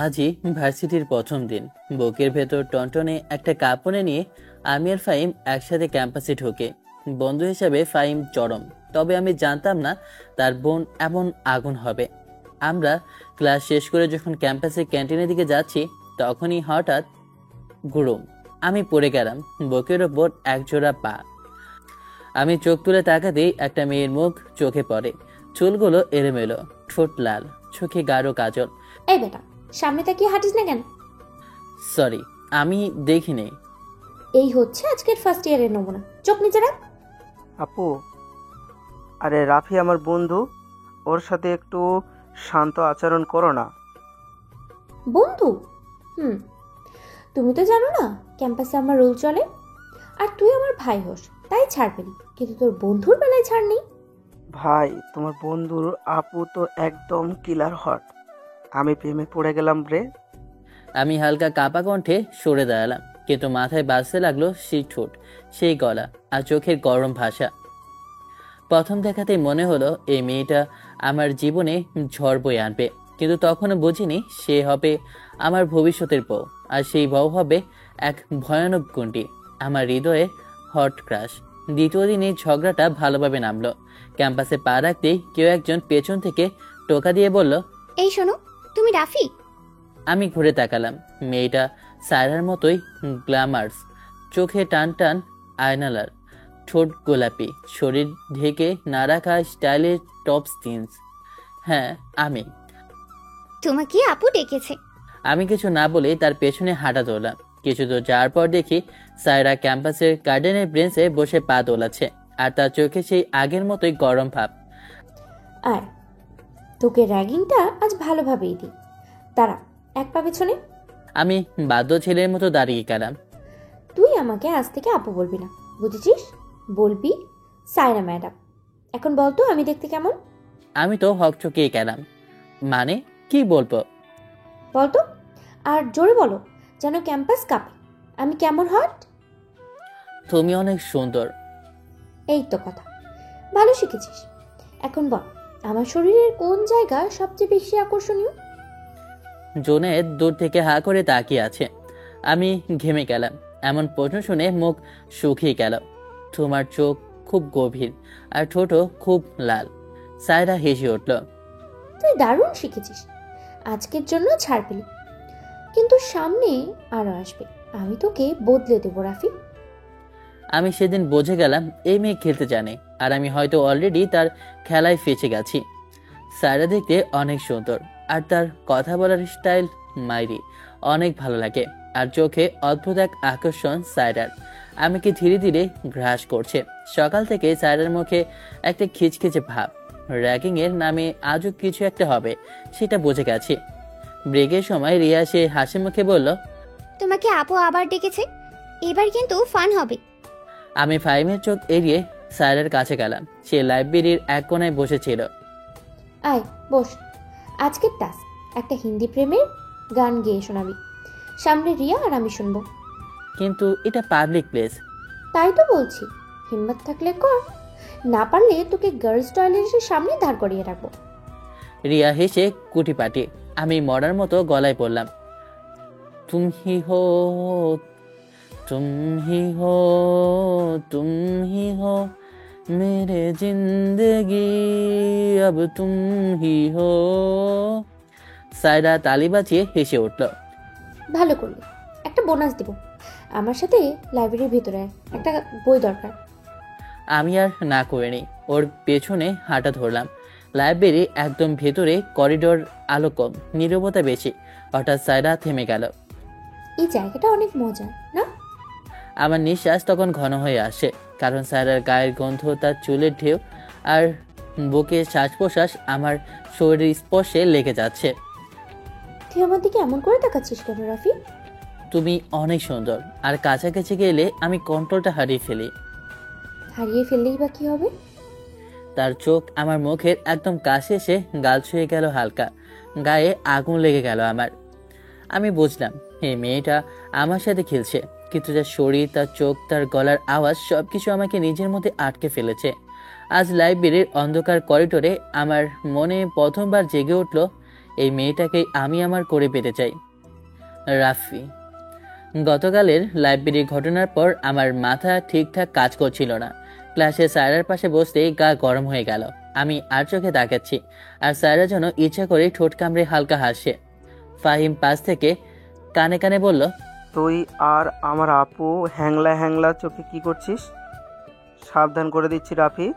আজই ভার্সিটির প্রথম দিন। বুকের ভেতর টনটনে একটা কাঁপুনি নিয়ে আমি আর ফাহিম একসাথে ক্যাম্পাসে ঢোকে। বন্ধু হিসাবে ফাহিম চরম, তবে আমি জানতাম না তার বোন এমন আগুন হবে। আমরা ক্লাস শেষ করে যখন ক্যাম্পাসের ক্যান্টিনের দিকে যাচ্ছি, তখনই হঠাৎ গুড়ুম, আমি পড়ে গেলাম। বুকের ওপর একজোড়া পা। আমি চোখ তুলে তাকাতেই একটা মেয়ের মুখ চোখে পড়ে। চুলগুলো এলোমেলো, ঠোঁট লাল, চোখে গাঢ় কাজল। এই বেটা, সামনে তাকিয়ে হাঁটিস না কেন? সরি, আমি দেখিনি। এই হচ্ছে আজকের ফার্স্ট ইয়ারের নমুনা। চোখ নিচে রাখ। আপু, আরে রাফি আমার বন্ধু, ওর সাথে একটু শান্ত আচরণ করো না। বন্ধু? হুম, তুমি তো জানো না ক্যাম্পাসে আমার রোল চলে। আর তুই আমার ভাই হোস, তাই ছাড় পেলি, কিন্তু তোর বন্ধুর বেলায় ছাড় নেই। ভাই, তোমার বন্ধুর আপু তো একদম কিলার হট। আমি প্রেমে পড়ে গেলাম রে। আমি হালকা কাঁপা কণ্ঠে সরে দাঁড়ালাম, কিন্তু মাথায় বাজতে লাগলো সেই ঠোঁট, সেই গলা আর চোখের গরম ভাষা। প্রথম দেখাতেই মনে হলো এই মেয়েটা আমার জীবনে ঝড় বয়ে আনবে, কিন্তু তখনও বুঝিনি সে হবে আমার ভবিষ্যতের বউ, আর সেই বউ হবে এক ভয়ানক গুন্ডি, আমার হৃদয়ে হট ক্রাশ। দ্বিতীয় দিনে ঝগড়াটা ভালোভাবে নামলো। ক্যাম্পাসে পা রাখতেই কেউ একজন পেছন থেকে টোকা দিয়ে বলল, এই শোনো, তুমি রাফি? আমি ঘুরে তাকালাম। মেয়েটা সায়রার মতোই গ্ল্যামার্স, চোখে টান টান আয়নালার, ঠোঁট গোলাপি, শরীর ঢেকে না রাখা স্টাইলের টপ জিন্স। হ্যাঁ, তোমাকে আপু ডেকেছে। আমি কিছু না বলে তার পেছনে হাঁটা দৌড়লাম। কিছু দূর যাওয়ার পর দেখি সায়রা ক্যাম্পাসের গার্ডেনের বেঞ্চে বসে পা দোলাচ্ছে, আর তার চোখে সেই আগের মতোই গরম ভাব। আর তোকে র্যাগিংটা আজ ভালোভাবেই দিই। তারা এক পা পেছনে। আমি বাধ্য ছেলের মতো দাঁড়িয়ে গেলাম। তুই আমাকে আজ থেকে আপু বলবি না, বুঝেছিস? বলবি সায়রা ম্যাডাম। এখন বলতো আমি দেখতে কেমন? আমি তো হকচকিয়ে গেলাম। মানে কি বলবো? বলতো, আর জোরে বলো, যেন ক্যাম্পাস কাঁপে। আমি কেমন হট? তুমি অনেক সুন্দর। এই তো কথা, ভালো শিখেছিস। এখন বল, আমার শরীরের কোন জায়গা সবচেয়ে বেশি আকর্ষণীয়? জোনের দূর থেকে হা করে তাকিয়ে আছে। আমি ঘেমে গেলাম। এমন প্রশ্ন শুনে মুখ শুকিয়ে গেল। তোমার চোখ খুব গভীর আর ঠোঁটও খুব লাল। সায়রা হেসে উঠল। তুই দারুণ শিখেছিস, আজকের জন্য ছাড় পেলি, কিন্তু সামনে আরো আসবে। আমি তোকে বদলে দেবো রাফি। আমি সেদিন বুঝে গেলাম এই মেয়ে খেলতে জানে, আর আমি হয়তো অলরেডি তার খেলায় ফেঁসে গেছি। সায়রা দেখতে অনেক সুন্দর, আর তার কথা বলার স্টাইল মাইরি অনেক ভালো লাগে, আর চোখে অদ্ভুত এক আকর্ষণ সায়রার আমাকে ধীরে ধীরে গ্রাস করছে। সকাল থেকে সায়রার মুখে একটা খিচখিচে ভাব। র্যাগিং এর নামে আজও কিছু একটা হবে, সেটা বুঝে গেছি। ব্রেকের সময় রিয়া সে হাসি মুখে বলল, তোমাকে আপু আবার ডেকেছে, এবার কিন্তু ফান হবে। আমি ফাহিমের চোখ এড়িয়ে সায়রার কাছে গেলাম। সে লাইব্রেরির এক কোণায় বসেছিল। আয় বস, আজকের টাস্ক একটা হিন্দি প্রেমের গান গেয়ে শোনাবি। সামনে রিয়া আর আমি শুনবো। কিন্তু এটা পাবলিক প্লেস। তাই তো বলছি, হিম্মত থাকলে কর, না পারলে তোকে গার্লস টয়লেটের সামনে দাঁড় করিয়ে রাখবো। রিয়া হেসে কুটি পাটি। আমি মরার মতো গলায় পড়লাম, তুম হি হো, তুম হি হো, তুম হি হো মেরে জিন্দগি, আব তুম হি হো। সায়রা তালি বাজিয়ে হেসে উঠল। ভালো করলি, একটা বোনাস দিব। আমার সাথে লাইব্রেরির ভিতরে আয়, একটা বই দরকার। আমি আর না করিনি, ওর পেছনে হাঁটা ধরলাম। লাইব্রেরি একদম ভেতরে, করিডোর আলো কম, নীরবতা বেশি। হঠাৎ সায়রা থেমে গেল। এই জায়গাটা অনেক মজা না? আমার নিঃশ্বাস তখন ঘন হয়ে আসে, কারণ সায়রার গায়ের গন্ধ, তার চুলের ঢেউ আর বুকের শ্বাস প্রশ্বাস আমার শরীরের স্পর্শে লেগে যাচ্ছে। তুই আমার দিকে এমন করে তাকাচ্ছিস কেন রাফি? তুমি অনেক সুন্দর, আর কাছাকাছি গেলে আমি কন্ট্রোলটা হারিয়ে ফেলি। হারিয়ে ফেললেই বা কি হবে? তার চোখ আমার মুখের একদম কাছে এসে গাল ছুঁয়ে গেল হালকা। গায়ে আগুন লেগে গেল আমার। আমি বুঝলাম এই মেয়েটা আমার সাথে খেলছে, কিন্তু তার শরীর, তার চোখ, তার গলার আওয়াজ সবকিছু আমাকে নিজের মধ্যে আটকে ফেলেছে। আজ লাইব্রেরির অন্ধকার করিডোরে আমার মনে প্রথমবার জেগে উঠল এই মেয়েটাকে আমি আমার করে পেতে চাই। রাফি। গতকালের লাইব্রেরি ঘটনার পর আমার মাথা ঠিকঠাক কাজ করছিল না। ক্লাসে সায়রার পাশে বসতেই গা গরম হয়ে গেল। আমি আর চোখে তাকাচ্ছি, আর সায়রা যেন ইচ্ছা করে ঠোঁট কামড়ে হালকা হাসে। ফাহিম পাশ থেকে কানে কানে বলল, তুই আর আমার আপু হ্যাংলা হ্যাংলা চোখে কি করছিস? সাবধান করে দিচ্ছি রাফি,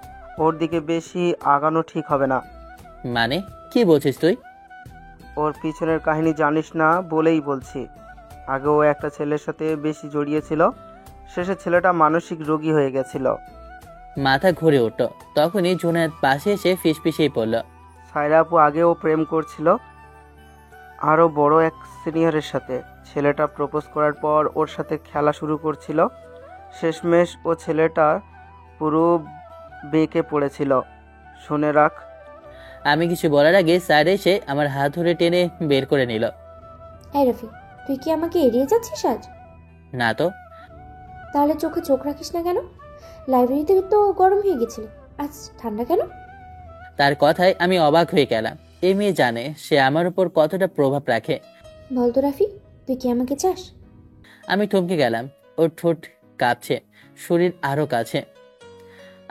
ওর দিকে বেশি আগানো ঠিক হবে না। মানে কি বলছিস তুই? ওর পিছনের কাহিনী জানিস না বলেই বলছি। আগে ও একটা ছেলের সাথে বেশি জড়িয়েছিল, শেষে ছেলেটা মানসিক রোগী হয়ে গেছিল। মাথা ঘুরে উঠল। তখনই জুনায়েদ পাশে এসে ফিসফিসেই পড়ল, সায়রা আপু আগেও প্রেম করছিল আরও বড় এক সিনিয়রের সাথে। ছেলেটা প্রপোজ করার পর ওর সাথে খেলা শুরু করছিল। শেষমেশ ও ছেলেটা পুরো বেঁকে পড়েছিল। শুনে রাখ। আমি কিছু বলার আগে সায়রা এসে আমার হাত ধরে টেনে বের করে নিল। এই রাফি, তুই কি আমাকে এড়িয়ে যাচ্ছিস আজ? না তো। তাহলে চোখে চোখ রাখিস না কেন? লাইব্রেরিতে তো গরম হয়ে গেছিল, আজ ঠান্ডা কেন? তার কথায় আমি অবাক হয়ে গেলাম। এই মেয়ে জানে সে আমার উপর কতটা প্রভাব রাখে। বলতো রাফি, তুই কি আমাকে চাস? আমি থমকে গেলাম। ওর ঠোঁট কাঁপছে, শরীর আরো কাছে।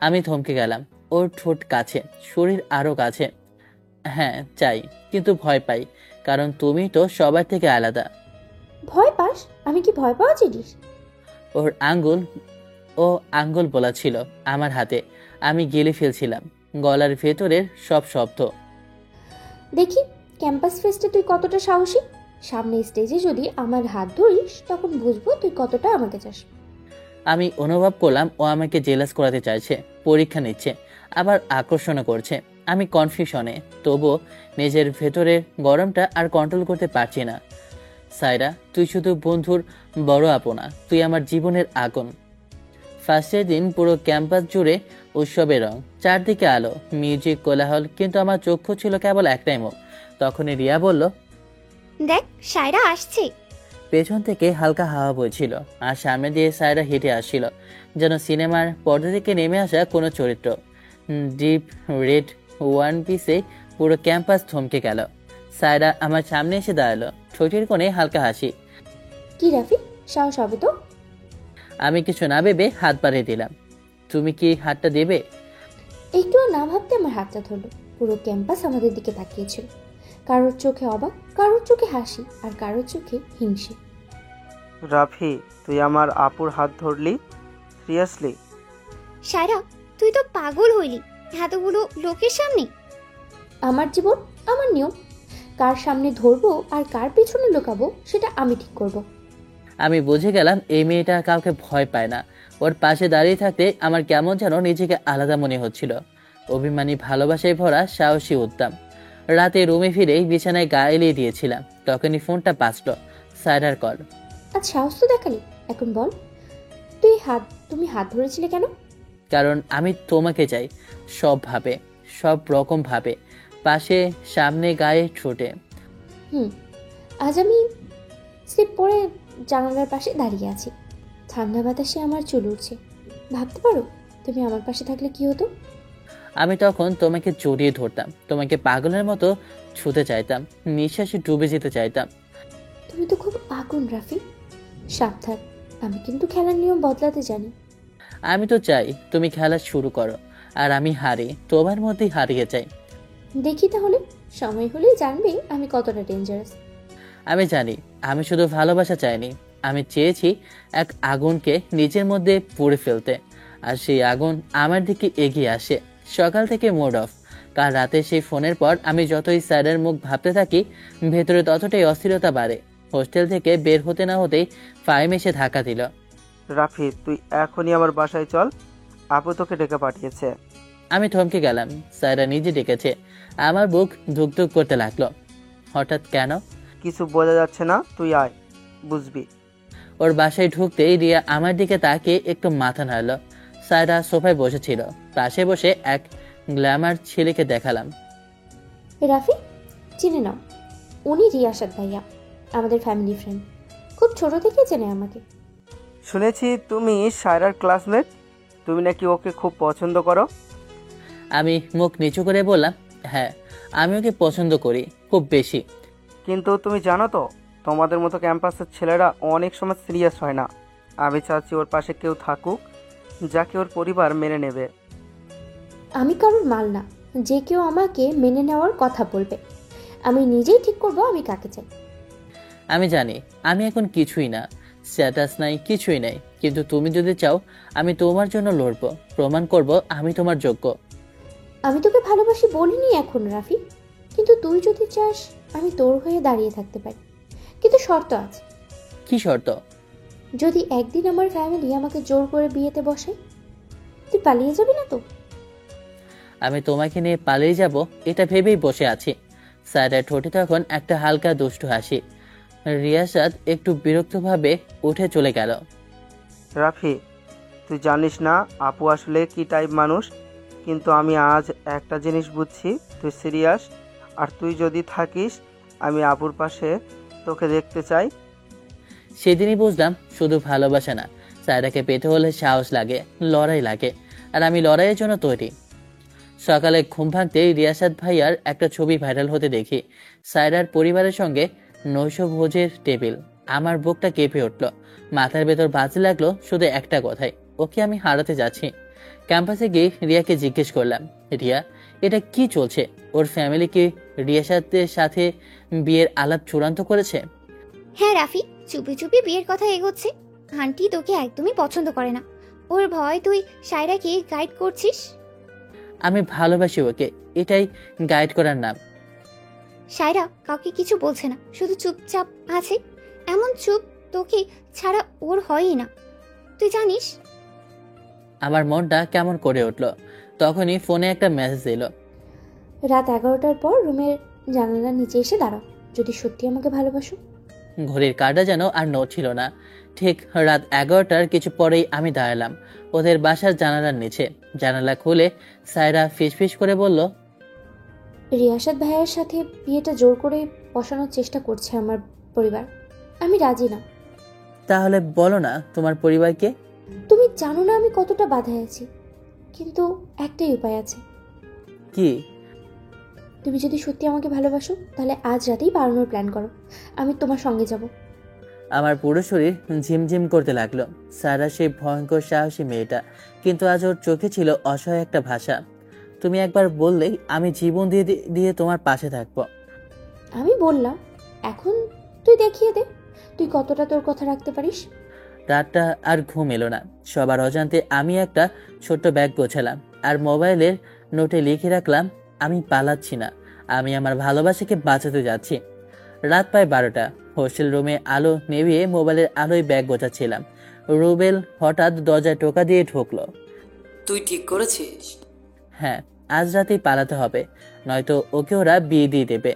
আমি থমকে গেলাম। ওর ঠোঁট কাছে, শরীর আরো কাছে। হ্যাঁ চাই, কিন্তু ভয় পাই, কারণ তুমি তো সবার থেকে আলাদা। ভয় পাস? আমি কি ভয় পাওয়া জিনিস? ওর আঙ্গুল বলা ছিল আমার হাতে। আমি গিলে ফেলছিলাম গলার ভেতরের সব শব্দ। দেখি ক্যাম্পাস ফেস্টে তুই কতটা সাহসী। সামনে স্টেজে যদি আমার হাত ধরিস তখন বুঝবো তুই কতটা আমাকে চাস। আমি অনুভব করলাম ও আমাকে জেলাস করাতে চাইছে, পরীক্ষা নিচ্ছে, আবার আকর্ষণও করছে। আমি কনফিউশনে, তবুও নিজের ভেতরের গরমটা আর কন্ট্রোল করতে পারছি না। সায়রা, তুই শুধু বন্ধুর বড় আপু না, তুই আমার জীবনের আগুন। ফার্স্টের দিন পুরো ক্যাম্পাস জুড়ে উৎসবের রং, চারদিকে আলো, মিউজিক, কোলাহল, কিন্তু আমার চক্ষু ছিল কেবল একটাই মুখ। তখনই রিয়া বলল, দেখ সায়রা আসছে। পেছন থেকে হালকা হাওয়া বইছিল, আর সামনে দিয়ে সায়রা হেঁটে আসছিল, যেন সিনেমার পর্দা থেকে নেমে আসা কোনো চরিত্র। ডিপ রেড ওয়ান পিসে পুরো ক্যাম্পাস থমকে গেল। সায়রা আমার সামনে এসে দাঁড়ালো, ঠোঁটের কোণে হালকা হাসি। কি রাফি, সাহস হবে তো? আমি কিছু না ভেবে হাত বাড়িয়ে দিলাম। তুমি কি হাতটা দেবে? একটু না ভাবতে আমার হাতটা ধরলো। পুরো ক্যাম্পাস আমাদের দিকে তাকিয়েছিল। কারোর চোখে অবাক, কারোর চোখে হাসি, আর কারোর চোখে হিংসে। রাফি, তুই আমার আপুর হাত ধরলি? সিরিয়াসলি? সায়রা, তুই তো পাগল হইলি এতগুলো লোকের সামনে। আমার জীবন, আমার নিয়ম। কার সামনে ধরবো আর কার পেছনে লুকাবো সেটা আমি ঠিক করব। আমি বুঝে গেলাম এই মেয়েটা কাউকে ভয় পায় না। ওর পাশে দাঁড়িয়ে থাকতে আমার কেমন যেন নিজেকে আলাদা মনে হচ্ছিল। অভিমানী, ভালোবাসায় ভরা, সাহসী উদ্দাম। রাতে রুমে ফিরেই বিছানায় গা এলিয়ে দিয়েছিলাম, তখনই ফোনটা বাজলো। সায়রার কল। আজ সাহস তো দেখালি, এখন বল তুমি হাত ধরেছিলে কেন? কারণ আমি তোমাকে চাই, সবভাবে, সব রকম ভাবে, পাশে, সামনে, গায়ে, ঠোঁটে। আজ আমি স্লিপ পরে জানালার পাশে দাঁড়িয়ে আছি। ঠান্ডা বাতাসে আমার চুল উঠছে। ভাবতে পারো তুমি আমার পাশে থাকলে কি হতো? আমি তখন তোমাকে জড়িয়ে ধরতাম, তোমাকে পাগলের মতো ছুতে চাইতাম, নিঃশ্বাসে ডুবে যেতে চাইতাম। তুমি তো খুব আগুন রাফি। সাবধান, আমি কিন্তু খেলার নিয়ম বদলাতে জানি। আমি তো চাই তুমি খেলা শুরু করো, আর আমি হারি, তোমার মধ্যেই হারিয়ে যাই। দেখি তাহলে, সময় হলেই জানবে আমি কতটা ডেঞ্জারাস। আমি জানি, আমি শুধু ভালোবাসা চাইনি, আমি চেয়েছি এক আগুনকে নিজের মধ্যে পুড়ে ফেলতে, আর সেই আগুন আমার দিকে এগিয়ে আসে। সকাল থেকে মুড অফ। কাল রাতে সেই ফোনের পর আমি যতই স্যারের মুখ ভাবতে থাকি, ভেতরে ততটাই অস্থিরতা বাড়ে। হোস্টেল থেকে বের হতে না হতেই ফাইম এসে ধাক্কা দিল। রাফি, তুই এখনই আমার বাসায় চল, আপু তোকে ডেকে পাঠিয়েছে। আমি থমকে গেলাম। স্যারা নিজে ডেকেছে। আমার বুক ধুকধুক করতে লাগলো। হঠাৎ কেন? কিছু বোঝা যাচ্ছে না, তুই আয়, বুঝবি। ওর বাসায় ঢুকতেই রিয়া আমার দিকে তাকিয়ে একটু মাথা নাড়ল। সায়রা সোফায় বসেছিল, পাশে বসে এক গ্ল্যামার ছেলেকে দেখালাম। রাফি, চিনে নাও, উনি রিয়াসাদ ভাইয়া, আমাদের ফ্যামিলি ফ্রেন্ড। খুব ছোট থেকে চেনে আমাকে। শুনেছি তুমি সায়রার ক্লাসমেট, তুমি নাকি ওকে খুব পছন্দ করো। আমি মুখ নিচু করে বললাম, হ্যাঁ, আমি ওকে পছন্দ করি, খুব বেশি। কিন্তু তুমি জানো তো, তোমাদের মতো ক্যাম্পাসের ছেলেরা অনেক সময় সিরিয়াস হয় না। আমি চাচ্ছি ওর পাশে কেউ থাকুক, যাকে ওর পরিবার মেনে নেবে। আমি কারোর মাল না যে কেউ আমাকে মেনে নেওয়ার কথা বলবে। আমি নিজেই ঠিক করব আমি কাকে চাই। আমি জানি আমি এখন কিছুই না, স্ট্যাটাস নাই, কিছুই নাই, কিন্তু তুমি যদি চাও আমি তোমার জন্য লড়বো, প্রমাণ করব আমি তোমার যোগ্য। আমি তোকে ভালোবাসি বলিনি এখন রাফি, কিন্তু তুই যদি চাস আমি তোর হয়ে দাঁড়িয়ে থাকতে পারি, কিন্তু শর্ত আছে। কি শর্ত? যদি একদিন আমার ফ্যামিলি আমাকে জোর করে বিয়েতে বসায়, তুই পালিয়ে যাবি না তো? আমি তোমাকে নিয়ে পালিয়ে যাব এটা ভেবেই বসে আছি। সায়রার ঠোঁটে তখন একটা হালকা দুষ্টু হাসি। রিয়াসাত একটু বিরক্তভাবে উঠে চলে গেল। রাফি, তুই জানিস না আপু আসলে কি টাইপ মানুষ, কিন্তু আমি আজ একটা জিনিস বুঝছি, তুই সিরিয়াস। আর তুই যদি থাকিস, আমি আপুর পাশে তোকে দেখতে চাই। সেদিনই বুঝলাম শুধু ভালোবাসা না, সায়রাকে পেতে হলে সাহস লাগে, লড়াই লাগে, আর আমি লড়াইয়ের জন্য তৈরি। সকালে ঘুম ভাঙতেই রিয়াসাত ভাইয়ার একটা ছবি ভাইরাল হতে দেখি। সায়রার পরিবারের সঙ্গে নৈশভোজের টেবিল। আমার বুকটা কেঁপে উঠল, মাথার ভেতর বাজে লাগলো শুধু একটা কথাই, ওকে আমি হারাতে যাচ্ছি। ক্যাম্পাসে গিয়ে রিয়াকে জিজ্ঞেস করলাম, রিয়া, এটা কি চলছে? ওর ফ্যামিলি কি রিয়াসাতের সাথে বিয়ের আলাপ চূড়ান্ত করেছে? হ্যাঁ রাফি, চুপি চুপি বিয়ের কথা এগোচ্ছে। আন্টি তোকে একদমই পছন্দ করে না। ওর ভয় তুই সায়রাকে গাইড করছিস। আমি ভালোবাসি ওকে, এটাই গাইড করার নাম। সায়রা কাউকে কিছু বলছে না, শুধু চুপচাপ আছে। এমন চুপ তোকে ছাড়া ওর হয়ই না, তুই জানিস। আমার মনটা কেমন করে উঠল। তখনই ফোনে একটা মেসেজ এলো। রাত 11টার পর রুমের জানালার নিচে এসে দাঁড়াও, যদি সত্যি আমাকে ভালোবাসো। ঘড়ির কাঁটা যেন আর নড়ছিল না। ঠিক রাত 11টার কিছু পরেই আমি দাঁড়ালাম ওদের বাসার জানালার নিচে। জানালা খুলে সায়রা ফিসফিস করে বলল, রিয়াসাত ভাইয়ের সাথে বিয়েটা জোর করে বসানোর চেষ্টা করছে আমার পরিবার। আমি রাজি না। তাহলে বলো না তোমার পরিবারকে। তুমি জানো না আমি কতটা বাধায় আছি, কিন্তু একটাই উপায় আছে। কি? তুমি যদি সত্যি আমাকে ভালোবাসো তাহলে আজ রাতেই পালানোর প্ল্যান করো, আমি তোমার সঙ্গে যাব। আমার পুরো শরীর ঝিমঝিম করতে লাগলো। সায়রা সেই ভয়ঙ্কর সাহসী মেয়েটা, কিন্তু আজ ওর চোখে ছিল অসহায় একটা ভাষা। তুমি একবার বললেই আমি জীবন দিয়ে দিয়ে তোমার পাশে থাকবো। আমি বললাম, এখন তুই দেখিয়ে দে তুই কতটা তোর কথা রাখতে পারিস। রাতটা আর ঘুম এলো না। সবার অজান্তে আমি একটা ছোট্ট ব্যাগ গোছালাম আর মোবাইলের নোটে লিখে রাখলাম, আমি পালাচ্ছি না, আমি আমার ভালোবাসাকে বাঁচাতে যাচ্ছি। রাত প্রায় 12টা। হোস্টেল রুমে আলো নেভিয়ে মোবাইলের আলোয় ব্যাগ গোছাচ্ছিলাম। রুবেল হঠাৎ দরজায় টোকা দিয়ে ঢুকলো। তুই ঠিক করেছিস? হ্যাঁ, আজ রাতেই পালাতে হবে, নয়তো ওকে ওরা বিয়ে দিয়ে দেবে।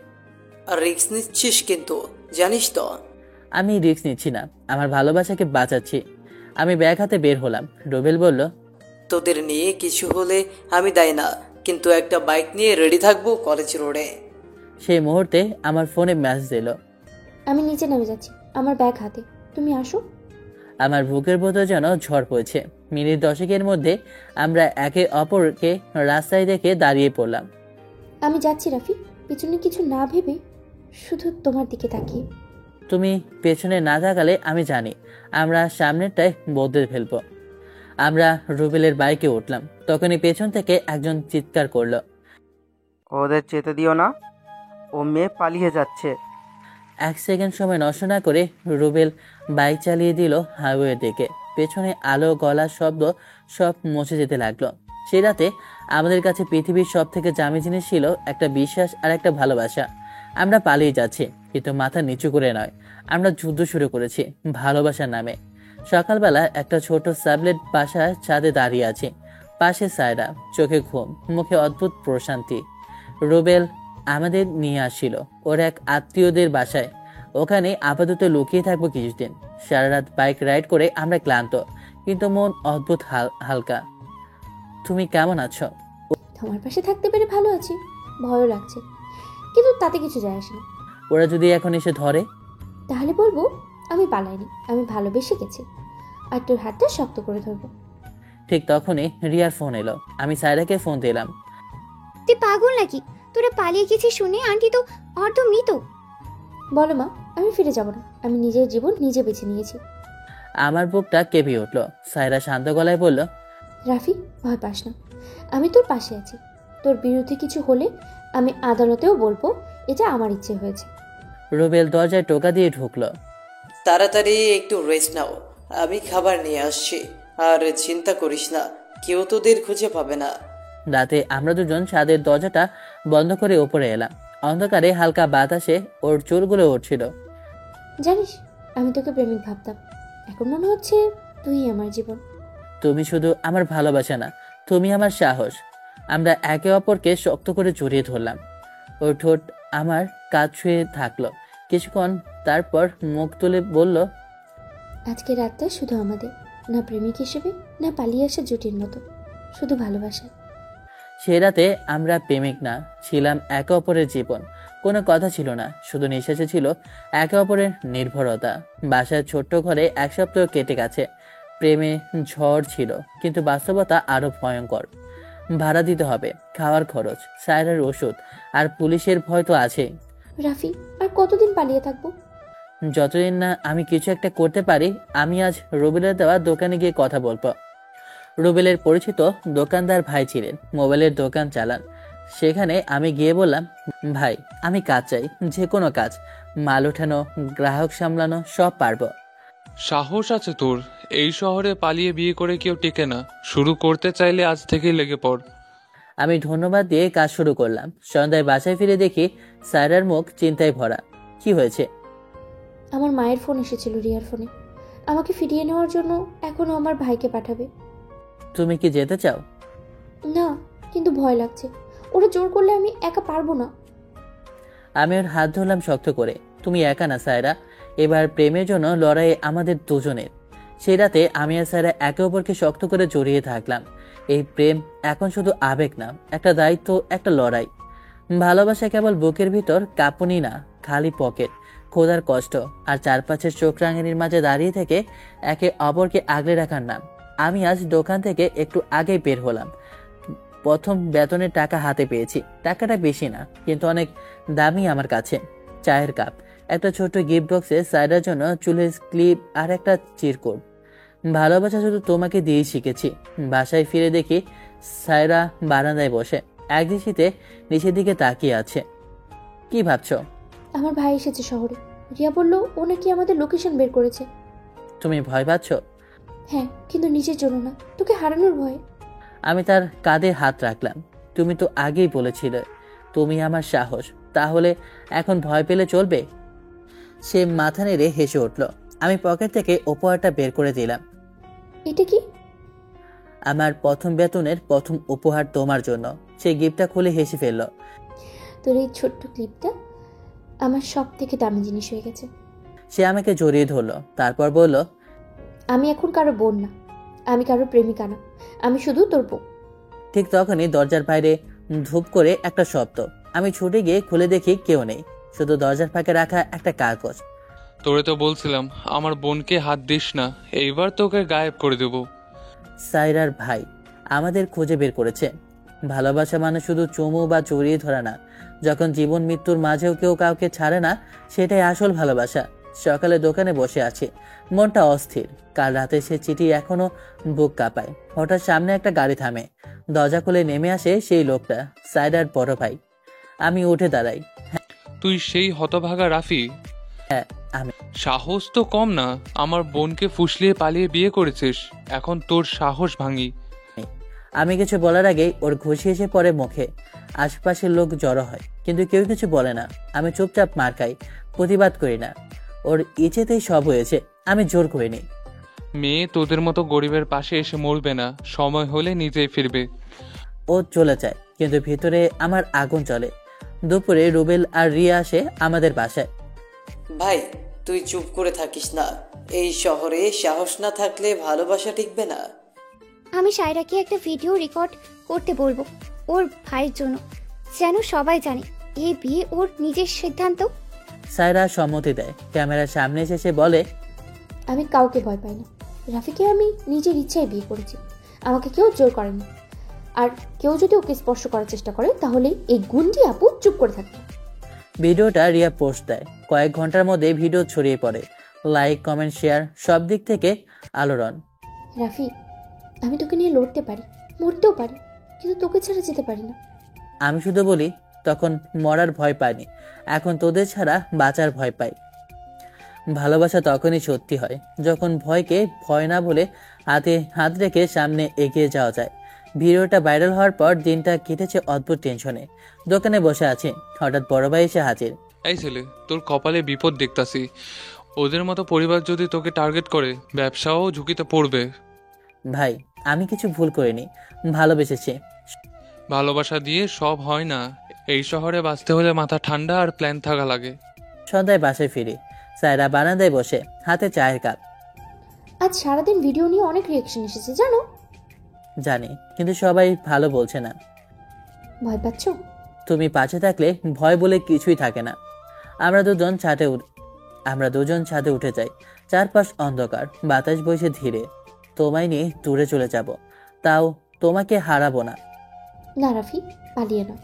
আর রিস্ক নিচ্ছিস কিন্তু, জানিস তো। আমি রিস্ক নিচ্ছি না, আমার ভালোবাসাকে বাঁচাচ্ছি। আমি ব্যাগ হাতে বের হলাম। রুবেল বলল, তোদের নিয়ে কিছু হলে আমি দায়ী না, কিন্তু একটা বাইক নিয়ে রেডি থাকবো কলেজ রোডে। সেই মুহূর্তে আমার ফোনে মেসেজ এলো। আমি নিচে নেমে যাচ্ছি, আমার ব্যাগ হাতে, তুমি আসো। আমার বুকের ভেতর যেন ঝড় পড়ছে। মিনিট 10 মধ্যে আমরা একে অপরকে রাস্তায় দেখে দাঁড়িয়ে পড়লাম। আমি যাচ্ছি রাফি, পিছনে কিছু না ভেবে শুধু তোমার দিকে তাকিয়ে। তুমি পেছনে না তাকালে আমি জানি আমরা সামনেরটায় বদলে ফেলবো। আমরা রুবেলের বাইকে উঠলাম। তখনই পেছন থেকে একজন চিৎকার করলো, ওদের যেতে দিও না, ও মেয়ে পালিয়ে যাচ্ছে। 1 সেকেন্ড সময় নষ্ট না করে রুবেল বাইক চালিয়ে দিল হাইওয়ে দিকে। পেছনে আলো, গলার শব্দ সব মুছে যেতে লাগলো। সেই রাতে আমাদের কাছে পৃথিবীর সব থেকে দামি জিনিস ছিল একটা বিশ্বাস আর একটা ভালোবাসা। আমরা পালিয়ে যাচ্ছি, কিন্তু মাথা নিচু করে নয়। আমরা যুদ্ধ শুরু করেছি ভালোবাসার নামে। সকালবেলা একটা ছোট স্যাবলেট বাসার ছাদে দাঁড়িয়ে আছি। পাশে সায়রা, চোখে ঘুম, মুখে অদ্ভুত প্রশান্তি। রুবেল আমাদের নিয়ে আসছিল ওর এক আত্মীয়দের বাসায়। ওখানে আপাতত লুকিয়ে থাকবো কিছুদিন। সারা রাত বাইক রাইড করে আমরা ক্লান্ত, কিন্তু মন অদ্ভুত হালকা। তুমি কেমন আছো? তোমার পাশে থাকতে পেরে ভালো আছি, ভয়ও লাগছে, কিন্তু তাতে কিছু যায় আসে না। ওরা যদি এখন এসে ধরে? তাহলে বলবো আমি পালাইনি, আমি ভালোবেসে গেছি, আর তোর হাতটা শক্ত করে ধরবো। ঠিক তখনই রিয়ার ফোন এলো। আমি সায়রাকে ফোন দিলাম। তুই পাগল নাকি? তোরা পালিয়ে গেছিস শুনে আন্টি তো অর্ধমৃত। বলো মা, আমি ফিরে যাব না। আমি নিজের জীবন নিজে বেছে নিয়েছি। আমার বুকটা কেঁপে উঠল। সায়রা শান্ত গলায় বলল, রাফি, ভয় পাস না, আমি তোর পাশে আছি। তোর বিরুদ্ধে কিছু হলে আমি আদালতেও বলবো এটা আমার ইচ্ছে হয়েছে। রুবেল দরজায় টোকা দিয়ে ঢুকলো। তাড়াতাড়ি একটু রেস্ট নাও, আমি খাবার নিয়ে আসছি। আর চিন্তা করিস না, কেউ তোদের খুঁজে পাবে না। রাতে আমরা দুজন ছাদের দরজাটা বন্ধ করে উপরে এলাম। অন্ধকারে হালকা বাতাসে ওর চুলগুলো উঠছিল। জানিস, আমি তোকে প্রেমিক ভাবতাম, এখন মনে হচ্ছে তুই আমার জীবন। তুমি শুধু আমার ভালোবাসা না, তুমি আমার সাহস। আমরা একে অপরকে শক্ত করে জড়িয়ে ধরলাম। ওর ঠোঁট আমার কাজ ছুঁয়ে থাকলো কিছুক্ষণ, তারপর মুখ তুলে বলল, আজকে রাতটা শুধু আমাদের, না প্রেমিক হিসেবে না পালিয়ে আসা জুটির মতো, শুধু ভালোবাসা। সে রাতে আমরা প্রেমিক না, ছিলাম একে অপরের জীবন। কোনো কথা ছিল না, শুধু নিঃশ্বাসে ছিল একে অপরের নির্ভরতা। বাসার ছোট্ট ঘরে 1 সপ্তাহ কেটে গেছে। প্রেমে ঝড় ছিল, কিন্তু বাস্তবতা আরো ভয়ঙ্কর। ভাড়া দিতে হবে, খাওয়ার খরচ, সায়রার ওষুধ, আর পুলিশের ভয় তো আছে। রাফি, আর কতদিন পালিয়ে থাকবো? যতদিন না আমি কিছু একটা করতে পারি। আমি আজ রুবেলের দেওয়া দোকানে গিয়ে কথা বলবো। রুবেলের পরিচিত দোকানদার ভাই ছিলেন, মোবাইলের দোকান চালান। সেখানে আমি গিয়ে বললাম, ভাই আমি কাজ চাই, যে কোনো কাজ, মাল ওঠানো, গ্রাহক সামলানো, সব পারবো। সাহস আছে তোর। এই শহরে পালিয়ে বিয়ে করে কেউ টেকে না। শুরু করতে চাইলে আজ থেকেই লেগে পড়। আমি ধন্যবাদ দিয়ে কাজ শুরু করলাম। সন্ধ্যায় বাসায় ফিরে দেখি সায়রার মুখ চিন্তায় ভরা। কি হয়েছে? আমার মায়ের ফোন এসেছিল, রিয়ার ফোনে। আমাকে ফিরিয়ে নেওয়ার জন্য এখনও আমার ভাইকে পাঠাবে। তুমি কি যেতে চাও? না, কিন্তু ভয় লাগছে। ওরা জোর করলে আমি একা পারবো না। আমি ওর হাত ধরলাম শক্ত করে। তুমি একা না সায়রা, এবার প্রেমের জন্য লড়াই আমাদের দুজনের। সেই রাতে আমি আর সায়রা একে অপরকে শক্ত করে জড়িয়ে থাকলাম। এই প্রেম এখন শুধু আবেগ না, একটা দায়িত্ব, একটা লড়াই। ভালোবাসা কেবল বুকের ভিতর কাঁপুনি না, খালি পকেট, খোদার কষ্ট আর চারপাশের চোখ রাঙানির মাঝে দাঁড়িয়ে থেকে একে অপরকে আগলে রাখার নাম। আমি আজ দোকান থেকে একটু আগেই বের হলাম। প্রথম বেতনের টাকা হাতে পেয়েছি। টাকাটা বেশি না, কিন্তু অনেক দামি আমার কাছে। চায়ের কাপ, একটা ছোট গিফট বক্সে সায়রার জন্য চুলের ক্লিপ আর একটা চিরকুট। ভালোবাসা শুধু তোমাকে দিয়েই শিখেছি। বাসায় ফিরে দেখি সায়রা বারান্দায় বসে এক দৃষ্টিতে নিচের দিকে তাকিয়ে আছে। কি ভাবছো? আমার ভাই এসেছে শহরে। রিয়া বলল ও নাকি আমাদের লোকেশন বের করেছে। তুমি ভয় পাচ্ছ? হ্যাঁ, কিন্তু নিজের জন্য না, তোকে হারানোর ভয়ে। আমি তার কাঁধে হাত রাখলাম। তুমি তো আগেই বলেছিলে তুমি আমার সাহস, তাহলে এখন ভয় পেলে চলবে? সে মাথা নেড়ে হেসে উঠল। আমি পকেট থেকে উপহারটা বের করে দিলাম। এটা কি? আমার প্রথম বেতনের প্রথম উপহার তোমার জন্য। সে গিফটটা খুলে হেসে ফেলল। তোর এই ছোট্ট ক্লিপটা আমার সব থেকে দামি জিনিস হয়ে গেছে। সে আমাকে জড়িয়ে ধরলো, তারপর বলল, আমি এখন কারো বোন না, আমি কারো প্রেমিকা না, আমি শুধু তোর বোন। ঠিক তখনই দরজার বাইরে ধূপ করে একটা শব্দ। আমি ছুটে গিয়ে খুলে দেখি কেউ নেই, শুধু দরজার ফাঁকে রাখা একটা কাগজ। তোরে তো বলছিলাম আমার বোনকে হাত দিস না, এইবার তোকে গায়েব করে দেবো। সায়রার ভাই আমাদের খুঁজে বের করেছে। ভালোবাসা মানে শুধু চুমু বা জড়িয়ে ধরা না। যখন জীবন মৃত্যুর মাঝেও কেউ কাউকে ছাড়ে না, সেটাই আসল ভালোবাসা। সকালে দোকানে বসে আছি, মনটা অস্থির। কাল রাতে সে চিঠি এখনো বুক কাঁপায়। হঠাৎ সামনে একটা গাড়ি থামে। দরজা খুলে নেমে আসে সেই লোকটা, সায়রার বড় ভাই। আমি উঠে দাঁড়াই। তুই সেই হতভাগা রাফি? হ্যাঁ আমি। সাহস তো কম না, আমার বোনকে ফুসলিয়ে পালিয়ে বিয়ে করেছিস। এখন তোর সাহস ভাঙি। আমি কিছু বলার আগেই ওর ঘুষি এসে পড়ে মুখে। আশপাশের লোক জড়ো হয়, কিন্তু কেউ কিছু বলে না। আমি চুপচাপ মার খাই, প্রতিবাদ করি না। ওর ইচ্ছেতেই সব হয়েছে, আমি জোর করিনি। মেয়ে তোদের মতো গরিবের পাশে এসে মরবে না, সময় হলে নিজেই ফিরবে। ও চলে যায়, কিন্তু ভিতরে আমার আগুন চলে। দুপুরে রুবেল আর রিয়া আসে আমাদের বাসায়। ভাই, তুই চুপ করে থাকিস না। এই শহরে সাহস না থাকলে ভালোবাসা টিকবে না। আমি সায়রাকে একটা ভিডিও রেকর্ড করতে বলবো ওর ভাইয়ের জন্য, যেন সবাই জানে এই বিয়ে ওর নিজের সিদ্ধান্ত। সায়রা সম্মতি দেয়। ক্যামেরার সামনে এসে সে বলে, আমি কাউকে ভয় পাই না। রাফিকে আমি নিজের ইচ্ছায় বিয়ে করেছি, আমাকে কেউ জোর করেনি। আর কেউ যদি ওকে স্পর্শ করার চেষ্টা করে তাহলে এই গুন্ডি আপু চুপ করে থাকবে। ভিডিওটা রিয়া পোস্ট দেয়। কয়েক ঘন্টার মধ্যে ভিডিও ছড়িয়ে পড়ে। লাইক, কমেন্ট, শেয়ার সব দিক থেকে আলোড়ন। রাফি, আমি তোকে নিয়ে লড়তে পারি, মরতেও পারি, কিন্তু তোকে ছাড়া যেতে পারি না। আমি শুধু বলি, তখন মরার ভয় পাইনি, এখন তোদের ছাড়া বাঁচার ভয় পাই। ভালোবাসা তখনই সত্যি হয় যখন ভয়কে ভয় না বলে হাতে হাত রেখে সামনে এগিয়ে যাওয়া যায়। ভিডিওটা ভাইরাল হওয়ার পর দিনটা কেটেছে অদ্ভুত টেনশনে। দোকানে বসে আছে, হঠাৎ বড় ভাই এসে হাজির। এই ছেলে, তোর কপালে বিপদ দেখতাছি। ওদের মতো পরিবার যদি তোকে টার্গেট করে, ব্যবসাও ঝুঁকিতে পড়বে। ভাই, আমি কিছু ভুল করিনি, ভালোবেসেছি। ভালোবাসা দিয়ে সব হয় না। এই শহরে বাঁচতে হলে মাথা ঠান্ডা আর প্ল্যান থাকা লাগে। সন্ধ্যায় বাসায় ফিরি। সায়রা বারান্দায় বসে, হাতে চায়ের কাপ। আজ সারাদিন ভিডিও নিয়ে অনেক রিয়েকশন এসেছে জানো। জানি, কিন্তু সবাই ভালো বলছে না। ভয় পাচ্ছ? তুমি পাশে থাকলে ভয় বলে কিছুই থাকে না। আমরা দুজন ছাদে উঠে যাই। চারপাশ অন্ধকার, বাতাস বইছে ধীরে। তোমায় নিয়ে দূরে চলে যাব, তাও তোমাকে হারাবো না। না রাফি, পালিয়ে না।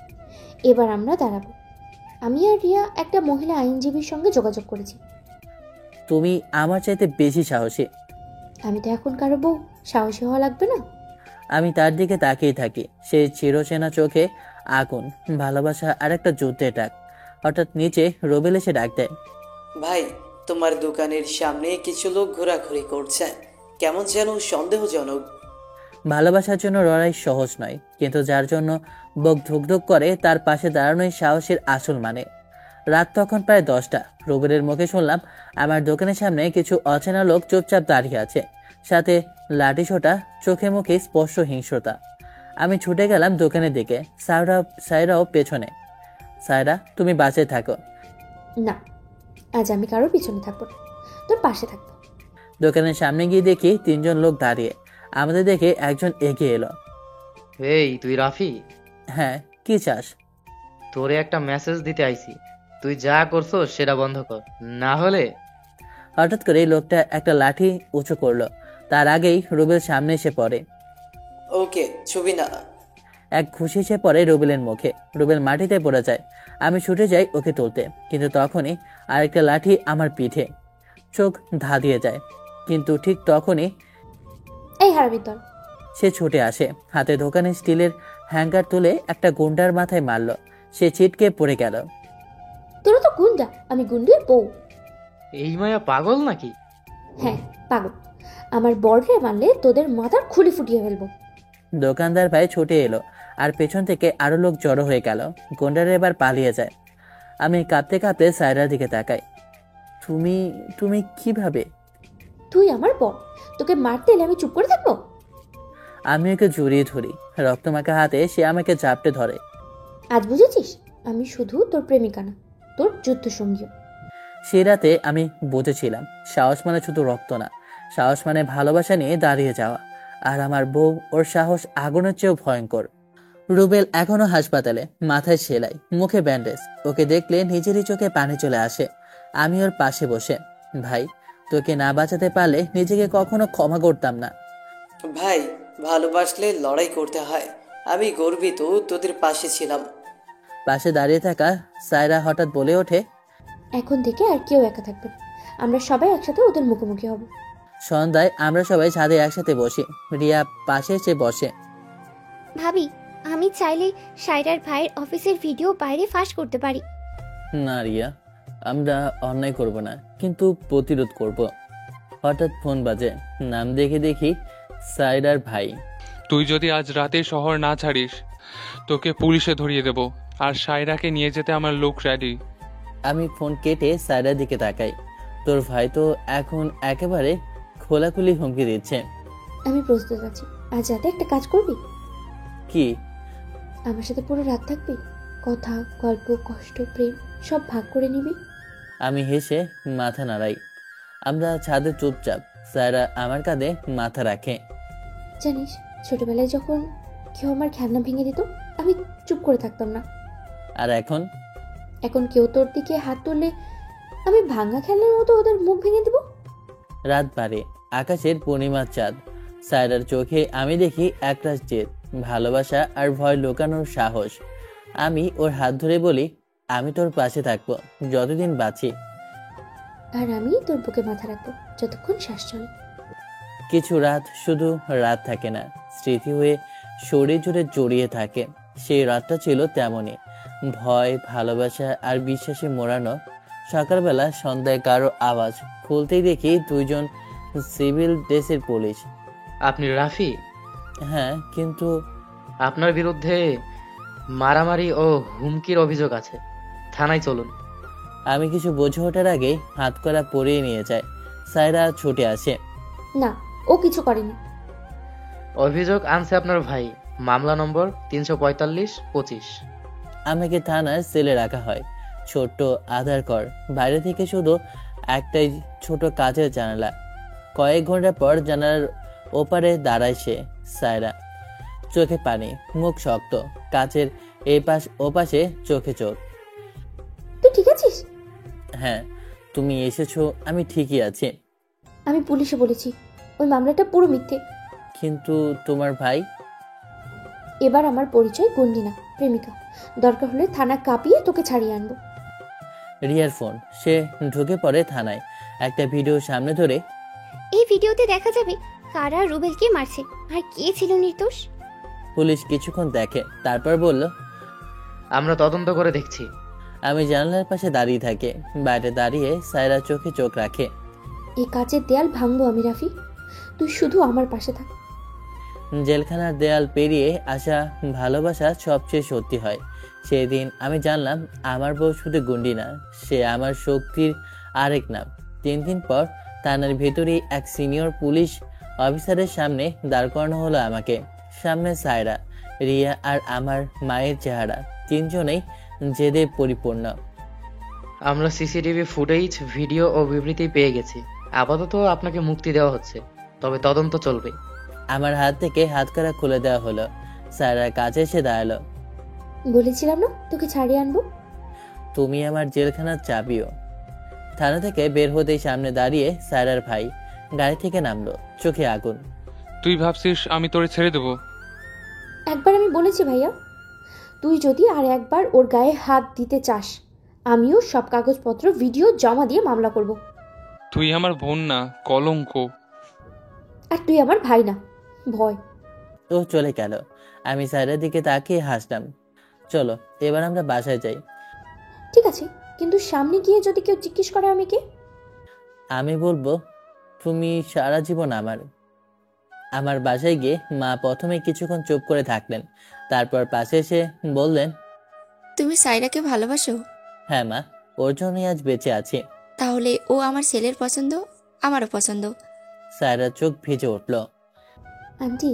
এবার আমরা দাঁড়াবো। আমি আর রিয়া একটা মহিলা আইনজীবীর সঙ্গে যোগাযোগ করেছি। তুমি আমার চাইতে বেশি সাহসী। আমি তো এখন কারো বউ, সাহসী হওয়া লাগবে না? আমি তার দিকে তাকিয়ে থাকি। সেই চিরচেনা চোখে আগুন, ভালোবাসা আর একটা যুদ্ধের ডাক। হঠাৎ নিচে রুবেল এসে ডাক দেয়। ভাই, তোমার দোকানের সামনে কিছু লোক ঘোরাঘুরি করছে, কেমন যেন সন্দেহজনক। ভালোবাসার জন্য লড়াই সহজ নয়, কিন্তু যার জন্য বুক ধুকধুক করে তার পাশে দাঁড়ানোই সাহসের আসল মানে। রাত তখন প্রায় 10টা। রুবেলের মুখে শুনলাম আমার দোকানের সামনে কিছু অচেনা লোক চুপচাপ দাঁড়িয়ে আছে, সাথে লাঠিসোঁটা, চোখে মুখে স্পষ্ট হিংস্রতা। আমি ছুটে গেলাম দোকানের দিকে। সায়রাও পেছনে। সায়রা, তুমি বাসে থাকো। না, আজ আমি কারোর পিছনে থাকবো না, তোর পাশে থাকবো। দোকানের সামনে গিয়ে দেখি 3জন লোক দাঁড়িয়ে। আমাদের দেখে একজন এগিয়ে এলো। এই তুই রাফি? হ্যাঁ, কি চাস? তোরে একটা মেসেজ দিতে আইছি, তুই যা করছো সেটা বন্ধ কর, না হলে। হঠাৎ করে লোকটা একটা লাঠি উঁচু করলো। তার আগেই রুবেল সামনে এসে পড়ে। ওকে, ছবি না। এক ঘুষি এসে পড়ে রুবেলের মুখে। রুবেল মাটিতে পড়ে যায়। আমি ছুটে যাই ওকে তুলতে, কিন্তু তখনই আরেকটা লাঠি আমার পিঠে। চোখ ধা দিয়ে যায়, কিন্তু ঠিক তখনই এই হারামির দল! সে ছুটে আসে, হাতে দোকানে স্টিলের হ্যাঙ্গার তুলে একটা গুন্ডার মাথায় মারল। সে ছিটকে পড়ে গেল। তোরা তো গুন্ডা, আমি গুন্ডির বউ। এই মায়া পাগল নাকি? হ্যাঁ, পাগল। আমার বর্ডারে মারলে তোদের মাথার খুলি ফুটিয়ে ফেলবো। দোকানদার ভাই ছুটে এলো, আর পেছন থেকে আরো লোক জড়ো হয়ে গেল। গুন্ডারা এবার পালিয়ে যায়। আমি কাঁপতে কাঁপতে সায়রার দিকে তাকাই। তুমি তুমি কিভাবে? তুই আমার বর, তোকে মারতে এলে আমি চুপ করে থাকবো? আমি ওকে জড়িয়ে ধরি। রক্তমাখা হাতে সে আমাকে চাপটে ধরে। আজ বুঝেছিস, আমি শুধু তোর প্রেমিকা না, তোর যুদ্ধ সঙ্গী। সে রাতে আমি বুঝেছিলাম, সাহস মানে শুধু রক্ত না, সাহস মানে ভালোবাসা নিয়ে দাঁড়িয়ে যাওয়া। আর আমার বউ, ওর সাহস আগুনের চেয়েও ভয়ঙ্কর। রুবেল এখনো হাসপাতালে, মাথায় সেলাই, মুখে ব্যান্ডেজ। ওকে দেখলে নিজেরই চোখে পানি চলে আসে। আমি ওর পাশে বসে, ভাই, তোকে না বাঁচাতে পারলে নিজেকে কখনো ক্ষমা করতাম না। ভাই, ভালোবাসলে লড়াই করতে হয়। আমি গর্বিত তোদের পাশে ছিলাম। পাশে দাঁড়িয়ে থাকা সায়রা হঠাৎ বলে ওঠে, এখন থেকে আর কেউ একা থাকবে না, আমরা সবাই একসাথে ওদের মুখোমুখি হব। সন্ধ্যায় আমরা সবাই ছাদে একসাথে বসি। রিয়া পাশে এসে বসে। ভাবি, আমি চাইলে সায়রার ভাইয়ের অফিসের ভিডিও বাইরে ফাঁস করতে পারি। না রিয়া, আমরা অন্যায় করব না, কিন্তু প্রতিরোধ করব। হঠাৎ ফোন বাজে। নাম দেখে দেখি সায়রার ভাই। তুই যদি আজ রাতে শহর না ছাড়িস, তোকে পুলিশে ধরিয়ে দেব। আর সায়রাকে নিয়ে যেতে আমার লোক রেডি। আমি ফোন কেটে সায়রার দিকে তাকাই। তোর ভাই তো এখন একেবারে খোলাখুলি হুমকি দিচ্ছে। আমি প্রস্তুত আছি। আজ রাতে একটা কাজ করবি? কি? আমার সাথে পুরো রাত থাকবি, কথা, গল্প, কষ্ট, প্রেম সব ভাগ করে নিবি। আমি হেসে মাথা নাড়াই। আমরা ছাদে চুপচাপ। সায়রা আমার কাঁধে মাথা রাখে। জানিস, ছোটবেলায় যখন কেউ আমার খেলনা ভেঙে দিত, আমি চুপ করে থাকতাম না। আর এখন? এখন কেউ তোর দিকে হাত তুললে আমি ভাঙা খেলনার মতো ওদের মুখ ভেঙে দিব। রাত বাড়ে, আকাশের পূর্ণিমার চাঁদ। সায়রার চোখে আমি দেখি একরাশ জেদ। ভালোবাসা আর ভয় লুকানোর সাহস। আমি ওর হাত ধরে বলি, আমি তোর পাশে থাকবো যতদিন বাঁচি। আর আমি তোর বুকে মাথা রাখবো যতক্ষণ শ্বাস চলে। কিছু রাত শুধু রাত থাকে না, স্মৃতি হয়ে শরীর জুড়ে জড়িয়ে থাকে। সেই রাতটা ছিল তেমনই, ভয়, ভালোবাসা আর বিশ্বাসে মোড়ানো। সকালবেলা সন্ধ্যায় কারো আওয়াজ খুলতেই দেখি দুইজন সিভিল ড্রেসের পুলিশ। আপনি রাফি? হ্যাঁ, কিন্তু আপনার বিরুদ্ধে মারামারি ও হুমকির অভিযোগ আছে, থানায় চলুন। আমি কিছু বোঝে ওঠার আগেই হাত করা পরিয়ে নিয়ে যায়। সায়রা ছুটে আসে। না, ও কিছু করেনি। অভিযোগ আনছে আপনার ভাই, মামলা নম্বর 345-25। আমাকে থানার সেলে রাখা হয়। ছোট্ট আধার ঘর, বাইরে থেকে শুধু একটাই ছোট কাচের জানালা। কয়েক ঘন্টা পর জানালার ওপারে দাঁড়ায় সে, সায়রা। চোখে পানি, মুখ শক্ত, কাচের এপাশ ওপাশে চোখে চোখ। তুই ঠিক আছিস? হ্যাঁ, তুমি এসেছো, আমি ঠিকই আছি। আমি পুলিশে বলেছি ওই মামলাটা পুরো মিথ্যে। কিন্তু তোমার ভাই? এবার আমার পরিচয় গুন্ডি না, প্রেমিকা। দরকার হলে থানা কাঁপিয়ে তোকে ছাড়িয়ে আনবো। রিয়ার ফোন। সে ঢুকে পড়ে থানায়। একটা ভিডিও সামনে ধরে, এই ভিডিওতে দেখা যাবে কারা রুবেলকে মারছে আর কে ছিল নির্দোষ। পুলিশ কিছুক্ষণ দেখে, তারপর বলল, আমরা তদন্ত করে দেখছি। আমি জানালার পাশে দাঁড়িয়ে থাকি। বাইরে দাঁড়িয়ে সায়রা চোখে চোখ রাখে। এই কাচের দেয়াল ভাঙবো আমি রাফি, তুই শুধু আমার পাশে থাক। জেলখানার দেয়াল পেরিয়ে আসা ভালোবাসা সবচেয়ে সত্যি হয়। সেদিন আমি জানলাম আমার বউ শুধু গুন্ডি না, সে আমার শক্তির আরেক নাম। 3 দিন পর থানার ভেতরেই এক সিনিয়র পুলিশ অফিসারের সামনে দাঁড় করানো হলো আমাকে। সামনে সায়রা, রিয়া আর আমার মায়ের চেহারা, তিনজনেই জেদে পরিপূর্ণ। আমরা সিসিটিভি ফুটেজ, ভিডিও ও বিবৃতি পেয়ে গেছি। আপাতত আপনাকে মুক্তি দেওয়া হচ্ছে, তবে তদন্ত চলবে। আমার হাত থেকে হাতকড়া খুলে দেওয়া হলো। সায়রার কাছে এসে দাঁড়ালো। বলেছিলাম না তোকে ছাড়িয়ে আনবো। তুমি আমার জেলখানার চাবিও। থানা থেকে বের হতেই সামনে দাঁড়িয়ে সায়রার ভাই গাড়ি থেকে নামলো, চোখে আগুন। তুই ভাবছিস আমি তোরে ছেড়ে দেবো? একবার আমি বলেছি ভাইয়া, তুই যদি আর একবার ওর গায়ে হাত দিতে চাস, আমিও সব কাগজপত্র ভিডিও জমা দিয়ে মামলা করব। তুই আমার বোন না, কলঙ্ক। আর তুই আমার ভাই না, ভয়। ও চলে গেল। আমি সায়রার দিকে তাকিয়ে হাসলাম। চলো এবার আমরা বাসায় যাই। ঠিক আছে, কিন্তু সামনে গিয়ে যদি কেউ জিজ্ঞেস করে আমি কে? আমি বলবো তুমি সারা জীবন আমার। আমার বাসায় গিয়ে মা প্রথমে কিছুক্ষণ চুপ করে থাকলেন, তারপর পাশে এসে বললেন, তুমি সাইরাকে ভালোবাসো? হ্যাঁ মা, ওর জন্যই আজ বেঁচে আছি। তাহলে ও আমার ছেলের পছন্দ, আমারও পছন্দ। সায়রার চোখ ভিজে উঠল। আন্টি,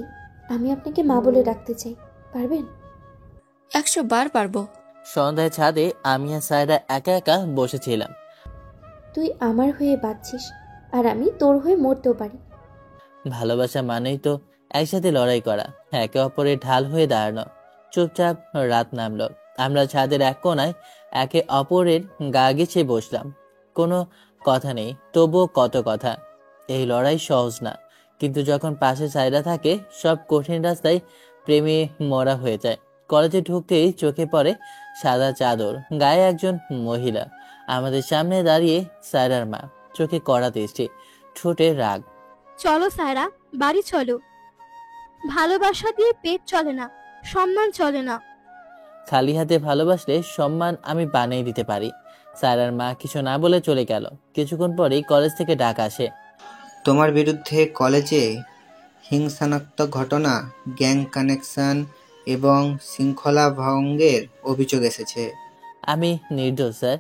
আমি আপনাকে মা বলে ডাকতে চাই, পারবেন? 100 বার পারবো। সন্ধ্যায় ছাদে আমি আর সায়রা একা একা বসেছিলাম। তুই আমার হয়ে বাঁচছিস, আর আমি তোর হয়ে মরতেও পারি। ভালোবাসা মানেই তো একসাথে লড়াই করা, একে অপরের ঢাল হয়ে দাঁড়ানো। চুপচাপ রাত নামলো। আমরা ছাদের এক কোণায় একে অপরের গা গেছে বসলাম। কোনো কথা নেই, তবুও কত কথা। এই লড়াই সহজ না, কিন্তু যখন পাশে সায়রা থাকে সব কঠিন রাস্তায় প্রেমে মরা হয়ে যায়। কলেজে ঢুকতেই চোখে পড়ে সাদা চাদর, গায়ে একজন মহিলা। আমাদের সামনে দাঁড়িয়ে সায়রার মা, চোখে কড়া দৃষ্টি, ঠোঁটে রাগ। চলো সায়রা, বাড়ি চলো। ভালোবাসা দিয়ে পেট চলে না, সম্মান চলে না। খালি হাতে ভালোবাসলে সম্মান আমি বানিয়ে দিতে পারি। সায়রার মা কিছু না বলে চলে গেল। কিছুক্ষণ পরেই কলেজ থেকে ডাক আসে। তোমার বিরুদ্ধে কলেজে হিংসাত্মক ঘটনা, গ্যাং কানেকশন এবং শৃঙ্খলা ভঙ্গের অভিযোগ এসেছে। আমি নির্দোষ স্যার।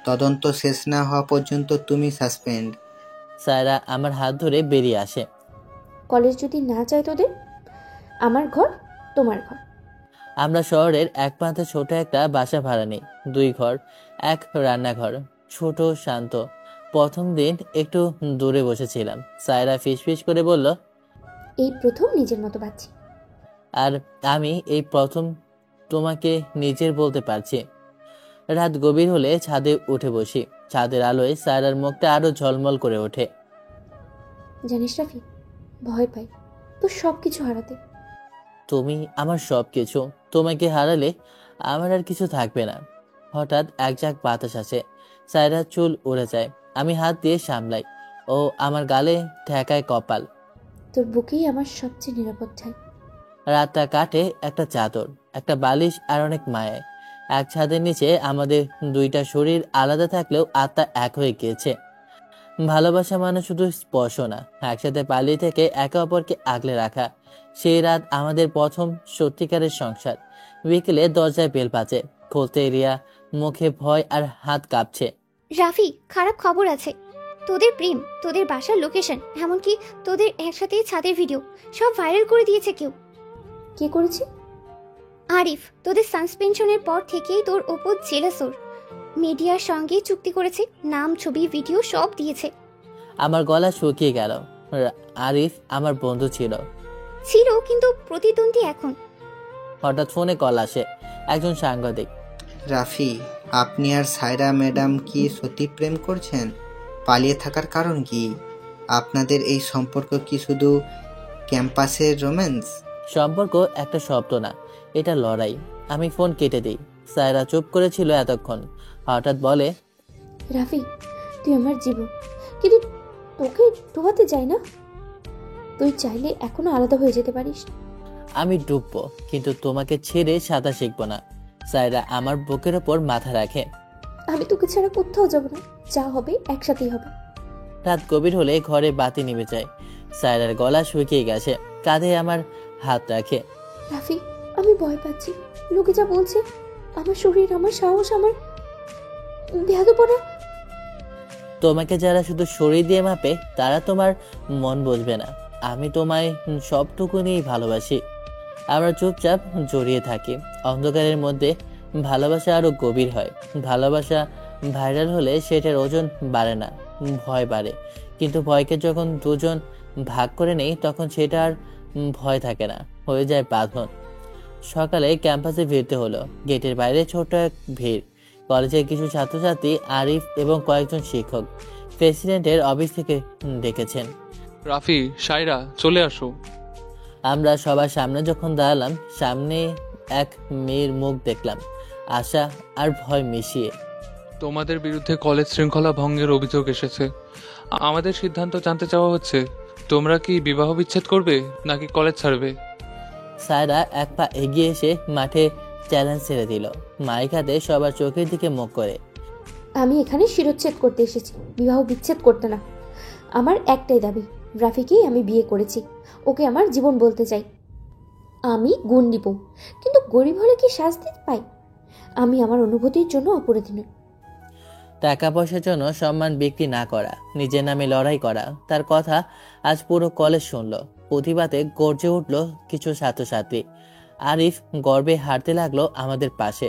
তদন্ত শেষ না হওয়া পর্যন্ত তুমি সাসপেন্ড। সায়রা আমার হাত ধরে বেরিয়ে আসে। কলেজ যদি না চাই তোদের, আমার ঘর তোমার ঘর। আমরা শহরের এক প্রান্তে ছোট একটা বাসা ভাড়া নিই। 2 ঘর, 1 রান্নাঘর, ছোট শান্ত। প্রথম দিন একটু দূরে বসেছিলাম। সায়রা ফিসফিস করে বলল, এই প্রথম নিজের মতো বাঁচছি। আর আমি এই প্রথম তোমাকে নিজের বলতে পারছি। রাত গভীর হলে ছাদে উঠে বসি। ছাদের আলোয় সায়রার মুখটা আরো ঝলমল করে ওঠে। জানিস রাফি, ভয় পাই তোর সব কিছু হারাতে। তুমি আমার সব কিছু। তোমাকে হারালে আমার আর কিছু থাকবে না। হঠাৎ এক ঝাঁক বাতাস আসে, সায়রার চুল উড়ে যায়। আমি হাত দিয়ে সামলাই, ও আমার গালে ঠেকায় কপাল। তোর বুকেই আমার সবচেয়ে নিরাপদ ঠাই। রাতটা কাটে একটা চাদর, একটা বালিশ আর অনেক মায়ায়। এক ছাদের নিচে আমাদের দুইটা শরীর আলাদা থাকলেও আত্মা এক হয়ে গিয়েছে। ভালোবাসা মানে শুধু স্পর্শ না, একসাথে পালিয়ে থেকে একে অপরকে আগলে রাখা। সেই রাত আমাদের প্রথম সত্যিকারের সংসার। বিকেলে দরজায় বেল বাজে, খুলতে রিয়া, মুখে ভয় আর হাত কাঁপছে। রাফি, খারাপ খবর আছে। তোদের প্রেম, তোদের বাসার লোকেশন, এমনকি তোদের একসাথে ছাদের ভিডিও সব ভাইরাল করে দিয়েছে কেউ। কে করেছে? আরিফ তোদের সাসপেনশনের পর থেকেই তোর ওপর জেলাস ওর। মিডিয়ার সঙ্গে চুক্তি করেছে, নাম, ছবি, ভিডিও সব দিয়েছে। আমার গলা শুকিয়ে গেল। আরিফ আমার বন্ধু ছিল, কিন্তু প্রতিদ্বন্দ্বী এখন। হঠাৎ ফোনে কল আসে, একজন সাংবাদিক। রাফি, আপনি আর সায়রা ম্যাডাম কি সত্যি প্রেম করছেন? পালিয়ে থাকার কারণ কি? আপনাদের এই সম্পর্ক কি শুধু ক্যাম্পাসের রোম্যান্স? সম্পর্ক একটা শব্দ না, এটা লড়াই। আমি ফোন কেটে দিই। সায়রা চুপ করেছিল এতক্ষণ, হঠাৎ বলে, রাফি, তুই আমার জীবন, কিন্তু তোকে ডোবাতে চাই না। তুই চাইলে এখনো আলাদা হয়ে যেতে পারিস। আমি ডুববো, কিন্তু তোমাকে ছেড়ে সাঁতার শিখবো না। সায়রা আমার বুকের ওপর মাথা রাখে। আমি তোকে ছাড়া কোথাও যাব না, যা হবে একসাথেই হবে। রাত গভীর হলে ঘরে বাতি নিভে যায়। সায়রার গলা শুকিয়ে গেছে, কাঁধে আমার হাত রাখে। রাফি, আমি ভয় পাচ্ছি। লোকে যা বলছে, আমার শরীর, আমার সাহস, আমার বেয়াদপনা। তোমাকে যারা শুধু শরীর দিয়ে মাপে, তারা তোমার মন বুঝবে না। আমি তোমায় সবটুকু নিয়েই ভালোবাসি। আমরা চুপচাপ জড়িয়ে থাকি। অন্ধকারের মধ্যে ভালোবাসা আরো গভীর হয়। ভালোবাসা ভাইরাল হলে সেটার ওজন বাড়ে না, ভয় বাড়ে। কিন্তু ভয়কে যখন দুজন ভাগ করে নেই, তখন সেটা আর ভয় থাকে না, হয়ে যায় বাঁধন। সকালে ক্যাম্পাসে ফিরতে হলো। গেটের বাইরে ছোট এক ভিড়। কলেজের কিছু ছাত্রছাত্রী, আরিফ এবং কয়েকজন শিক্ষক প্রেসিডেন্টের অফিস থেকে ডেকেছেন। রাফি, সায়রা, চলে আসো। আমরা সবার সামনে যখন দাঁড়ালাম, সামনে এক মেয়ের মুখ দেখলাম, আশা আর ভয় মিশিয়ে। তোমাদের বিরুদ্ধে কলেজ শৃঙ্খলা ভঙ্গের অভিযোগ এসেছে। আমাদের সিদ্ধান্ত জানতে চাওয়া হচ্ছে, তোমরা কি বিবাহ বিচ্ছেদ করবে নাকি কলেজ ছাড়বে? সায়রা এক পা এগিয়ে এসে মাঠে চ্যালেঞ্জ ছেড়ে দিল, মাইক হাতে সবার চোখের দিকে মুখ করে। আমি এখানে শিরোচ্ছেদ করতে এসেছি, বিবাহ বিচ্ছেদ করতে না। আমার একটাই দাবি, রাফিকেই আমি বিয়ে করেছি, ওকে আমার জীবন বলতে চাই। আমি গুণ দিব, কিন্তু গরিব হলে কি শাস্তি পাই? আমি আমার অনুভূতির জন্য অপরাধী নই। টাকা পয়সার জন্য সম্মান বিক্রি না করা, নিজের নামে লড়াই করা, তার কথা আজ পুরো কলেজ শুনল। প্রতিবাদে গর্জে উঠল কিছু ছাত্রছাত্রী। আরিফ গর্বে হাঁটতে লাগলো আমাদের পাশে।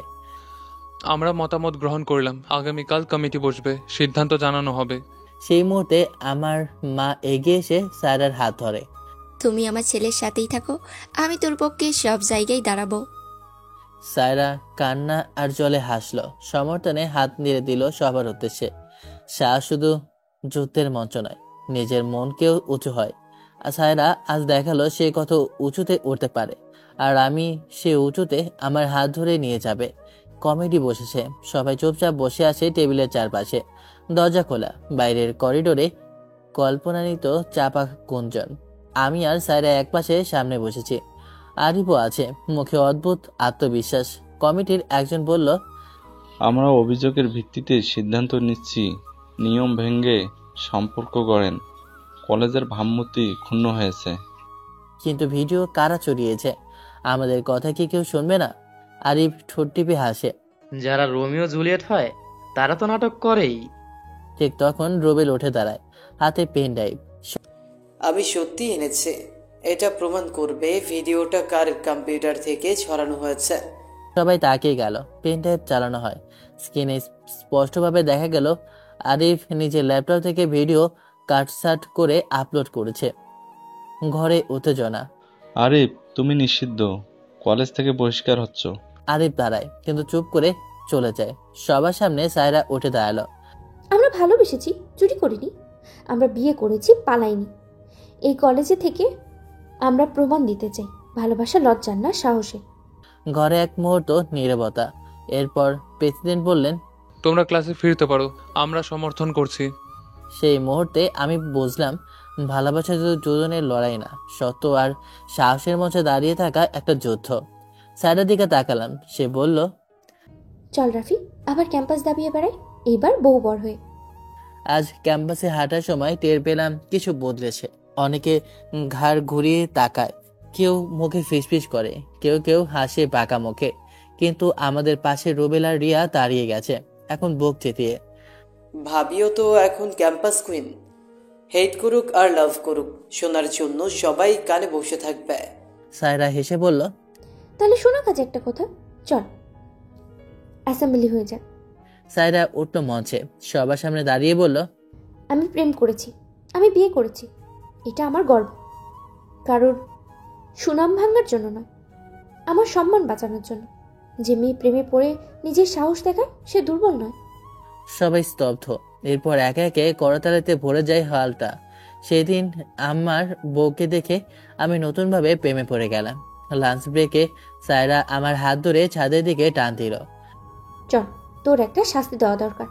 আমরা মতামত গ্রহণ করলাম, আগামীকাল কমিটি বসবে, সিদ্ধান্ত জানানো হবে। সেই মুহূর্তে আমার মা এগিয়ে এসে সায়রার হাত ধরে। তুমি আমার ছেলের সাথেই থাকো, আমি তোর পক্ষে সব জায়গায় দাঁড়াবো। সায়রা কান্না আর জলে হাসলো, সমর্থনে হাত নেড়ে দিল সবার উদ্দেশ্যে। সাহস শুধু যুদ্ধের মঞ্চ নয়, নিজের মনকেও উঁচু হয়। আর সায়রা আজ দেখালো সে কত উঁচুতে উঠতে পারে, আর আমি সে উঁচুতে আমার হাত ধরে নিয়ে যাবে। কমিটি বসেছে, সবাই চুপচাপ বসে আছে টেবিলের চারপাশে। দরজা খোলা, বাইরের করিডোরে কল্পনানীত চাপা গুঞ্জন। আমি আর সায়রা একপাশে সামনে বসেছি, আরিফও আছে, মুখে অদ্ভুত আত্মবিশ্বাস। কমিটির একজন বলল, আমরা অভিযোগের ভিত্তিতে সিদ্ধান্ত নিচ্ছি, নিয়ম ভেঙে সম্পর্ক গড়েন। কলেজের ভাবমূর্তি ক্ষুণ্ণ হয়েছে। কিন্তু ভিডিও কারা চড়িয়েছে? আমাদের কথা কি কেউ শুনবে না? আরিফ ঠোঁট টিপে হাসে। যারা রোমিও জুলিয়েট হয় তারা তো নাটক করেই। ঠিক তখন রুবেল উঠে দাঁড়ায়, হাতে পেন ড্রাইভ। আমি সত্যি এনেছি, এটা প্রমাণ করবে ভিডিওটা কার কম্পিউটার থেকে ছড়ানো হয়েছে। সবাই তাকিয়ে গেল। পেন ড্রাইভ চালানো হয়, স্ক্রিনে স্পষ্টভাবে দেখা গেল আরিফ নিজের ল্যাপটপ থেকে ভিডিও কাটসাট করে আপলোড করেছে। ঘরে উত্তেজনা। আরিফ, তুমি নিষিদ্ধ, কলেজ থেকে বহিষ্কার হচ্ছ। আরিফ দাঁড়ায়, কিন্তু চুপ করে চলে যায়। সবার সামনে সায়রা উঠে দাঁড়ালো। আমরা ভালোবেসেছি, চুরি করিনি। আমরা বিয়ে করেছি, পালাইনি। এই কলেজে থেকে আমরা প্রমাণ দিতে চাই, ভালোবাসা লজ্জার না, সাহসে। ঘরে এক মুহূর্ত নীরবতা। এরপর প্রেসিডেন্ট বললেন, তোমরা ক্লাসে ফিরতে পারো, আমরা সমর্থন করছি। সেই মুহূর্তে আমি বুঝলাম ভালোবাসা শুধু দুজনের লড়াই না, সত্য আর সাহসের মধ্যে দাঁড়িয়ে থাকা একটা যুদ্ধ। স্যারের দিকে তাকালাম। সে বলল, চল রাফি, আবার ক্যাম্পাস দাবিয়ে বেড়াই, এইবার বউ বড় হয়ে। আজ ক্যাম্পাসে হাঁটার সময় টের পেলাম কিছু বদলেছে। অনেকে ঘাড় ঘুরিয়ে তাকায়, কেউ মুখে ফিসফিস করে, কেউ কেউ হাসে বাঁকা মুখে। কিন্তু আমাদের পাশে রুবেল আর রিয়া দাঁড়িয়ে গেছে, এখন বুক চেতিয়ে। ভাবিও তো এখন ক্যাম্পাস কুইন। হেট করুক আর লাভ করুক, শোনার জন্য সবাই কানে বসে থাকবে। সায়রা হেসে বলল, তাহলে শোনা কাজে একটা কথা, চল অ্যাসেম্বলি হয়ে যাক। সায়রা উঠল মঞ্চে, সবার সামনে দাঁড়িয়ে বলল, আমি প্রেম করেছি, আমি বিয়ে করেছি, এটা আমার গর্ব। কারোর সুনাম ভাঙার জন্য নয়, আমার সম্মান বাঁচানোর জন্য। যে মেয়ে প্রেমে পড়ে নিজের সাহস দেখায়, সে দুর্বল নয়। সবাই স্তব্ধ। এরপর একে একে করতালিতে ভরে যায় হলটা। সেদিন আমার বউকে দেখে আমি নতুনভাবে প্রেমে পড়ে গেলাম। লাঞ্চ ব্রেকে সায়রা আমার হাত ধরে ছাদের দিকে টান দিল। চল, তোর একটা শাস্তি দেওয়া দরকার।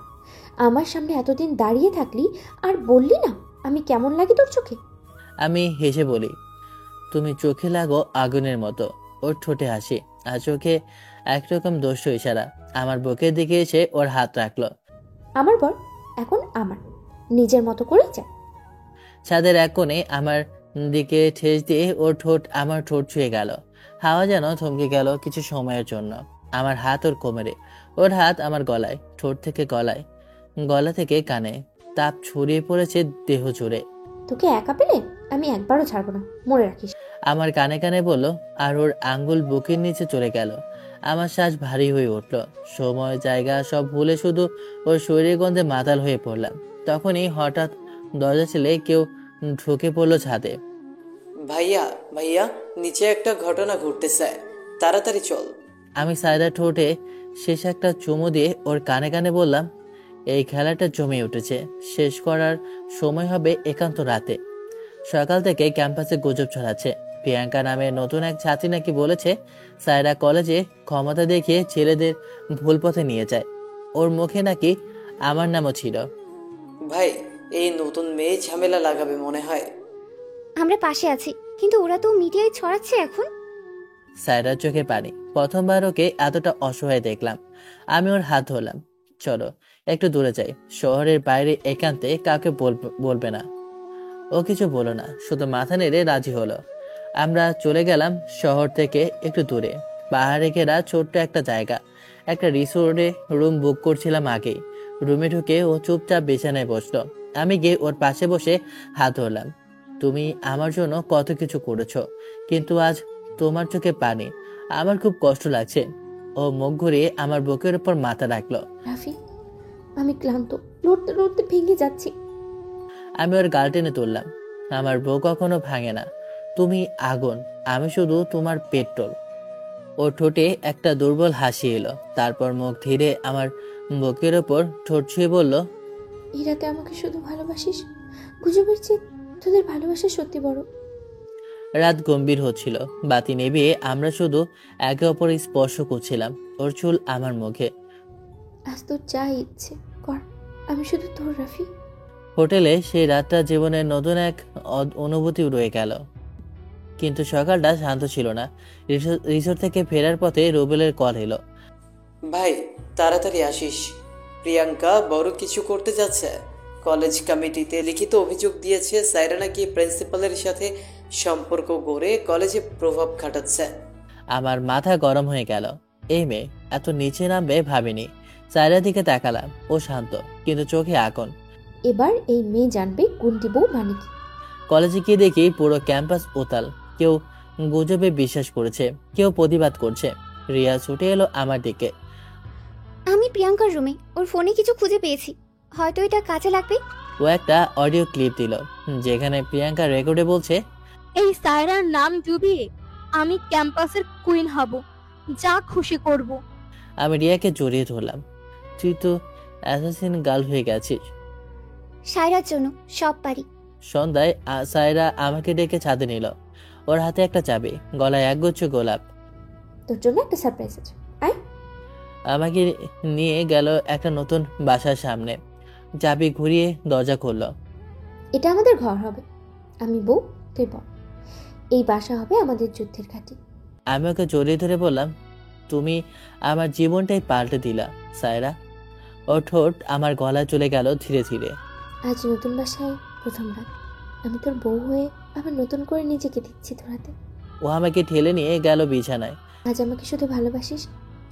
আমার সামনে এতদিন দাঁড়িয়ে থাকলি আর বললি না আমি কেমন লাগে তোর চোখে। আমি হেসে বলি, তুমি চোখে লাগো আগুনের মতো। ওর ঠোঁটে হাসি আর চোখে একরকম দোষ ইশারা। আমার বুকের দিকে এসে ওর হাত রাখলো। আমার বর এখন আমার, নিজের মতো করে যা। ছাদের এক কোণে আমার দিকে ঠেস দিয়ে ওর ঠোঁট আমার ঠোঁট ছুঁয়ে গেল। হাওয়া যেন থমকে গেল কিছু সময়ের জন্য। আমার হাত ওর কোমরে, ওর হাত আমার গলায়, ঠোঁট থেকে গলায়, গলা থেকে কানে। তাপ ছড়িয়ে পড়েছে দেহ জুড়ে। তোকে একা পেলে আমি একবারও ছাড়বো না, মনে রাখিস। আমার কানে কানে বলল, আর ওর আঙ্গুল বুকের নিচে চলে গেল। আমার শ্বাস ভারী হয়ে উঠল। সময় জায়গা সব ভুলে শুধু ওর শরীরের গন্ধে মাতাল হয়ে পড়লাম। তখনই হঠাৎ দরজা ছেলে কেউ ঢুকে পড়লো ছাদে। ভাইয়া ভাইয়া, নিচে একটা ঘটনা ঘটতেছে, তাড়াতাড়ি চল। আমি সায়রা ঠোঁটে শেষ একটা চুমু দিয়ে ওর কানে কানে বললাম, এই খেলাটা জমে উঠেছে, শেষ করার সময় হবে একান্ত রাতে। সকাল থেকে ক্যাম্পাসে গুজব ছড়াচ্ছে প্রিয়াঙ্কা নামে নতুন এক ছাত্রী নাকি বলেছে সায়রা কলেজে ক্ষমতা দেখিয়ে ছেলেদের ভুল পথে নিয়ে যায়। ওর মুখে নাকি আমার নামও ছিল। ভাই, এই নতুন মেয়ে ঝামেলা লাগাবে মনে হয়। আমরা পাশে আছি, কিন্তু ওরা তো মিডিয়ায় ছড়াচ্ছে এখন। সায়রার চোখে পানি। প্রথমবার ওকে এতটা অসহায় দেখলাম। আমি ওর হাত ধরলাম, চলো একটু দূরে যাই, শহরের বাইরে একান্তে কাউকে বলবে না। ও কিছু বলো না, শুধু মাথা নেড়ে রাজি হলো। আমরা চলে গেলাম শহর থেকে একটু দূরে, পাহাড়ে ঘেরা ছোট্ট একটা জায়গা। একটা রিসোর্টে রুম বুক করছিলাম আগেই। রুমে ঢুকে ও চুপচাপ বিছানায় বসলো। আমি গিয়ে ওর পাশে বসে হাত ধরলাম। তুমি আমার জন্য কত কিছু করেছো, কিন্তু আজ তোমার চোখে পানি, আমার খুব কষ্ট লাগছে। ও মুখ ঘুরিয়ে আমার বুকের উপর মাথা রাখলো। রাফি, আমি ক্লান্ত, লড়তে লড়তে ভেঙে যাচ্ছি। আমি ওর গাল টেনে তুললাম। আমার বউ কখনো ভাঙে না, তুমি আগুন, আমি শুধু তোমার পেট্রোল। ওর ঠোঁটে একটা দুর্বল হাসি এলো। তারপর মুখ ধীরে আমার বুকের ওপর ঠোঁট ছুঁয়ে বলল, এই রাতে আমাকে শুধু ভালোবাসিস, গুজবের চেয়ে তোদের ভালোবাসা সত্যি বড়। রাত গম্ভীর হচ্ছিল, বাতি নেভিয়ে আমরা শুধু একে অপরের স্পর্শ করছিলাম। ওর চুল আমার মুখে। আজ তোর যা ইচ্ছে কর, আমি শুধু তোর রাফি। হোটেলে সেই রাতটা জীবনের নতুন এক অনুভূতি রয়ে গেল। কিন্তু সকালটা শান্ত ছিল না। রিসোর্ট থেকে ফেরার পথে রুবেলের কল এলো। ভাই, তাড়াতাড়ি আসিস, প্রিয়াঙ্কা বড় কিছু করতে যাচ্ছে। কলেজ কমিটিতে লিখিত অভিযোগ দিয়েছে সায়রা নাকি প্রিন্সিপালের সাথে সম্পর্ক গড়ে কলেজে প্রভাব খাটাচ্ছে। আমার মাথা গরম হয়ে গেল। এই মেয়ে এত নিচে নামবে ভাবিনি। সায়রার দিকে তাকালাম, ও শান্ত কিন্তু চোখে আগুন। এবার এই মেয়ে জানবে গুন্ডি বউ মানে কি। কলেজে গিয়ে দেখি পুরো ক্যাম্পাস উতাল। কেউ গুজবে বিশ্বাস করেছে, কেউ প্রতিবাদ করছে। রিয়া ছুটে এলো আমার দিকে। আমি প্রিয়াঙ্কার রুমে, ওর ফোনে কিছু খুঁজে পেয়েছি, হয়তো এটা কাজে লাগবে। ও একটা অডিও ক্লিপ দিল যেখানে প্রিয়াঙ্কা রেকর্ডে বলছে, এই সায়রার নাম ডুবিয়ে আমি ক্যাম্পাসের কুইন হব, যা খুশি করব। আমি রিয়াকে জড়িয়ে ধরলাম। তুই তো অ্যাসাসিন গার্ল হয়ে গেছিস। সায়রার জন্য সব পারি। সন্ধ্যায় সায়রা আমাকে ডেকে ছাদে নিল। ওর হাতে একটা চাবি, গলায় একগুচ্ছ গোলাপ। তোর জন্য একটা সারপ্রাইজ আছে, আয়। আমাকে নিয়ে গেল একটা নতুন বাসার সামনে, চাবি ঘুরিয়ে দরজা খুলল। এটা আমাদের ঘর হবে, আমি বউ, তুই বল। এই বাসা হবে আমাদের যুদ্ধের ঘাঁটি। আমি ওকে জড়িয়ে ধরে বললাম, তুমি আমার জীবনটাই পাল্টে দিলা সায়রা। ওর ঠোঁট আমার গলায় চলে গেল ধীরে ধীরে। আজ নতুন বাসায় প্রথম রাত, আমি তোর বউ হয়ে আবার নতুন করে নিজেকে দিচ্ছি তোর হাতে। ও আমাকে ঠেলে নিয়ে গেল বিছানায়। আজ আমাকে শুধু ভালোবাসিস,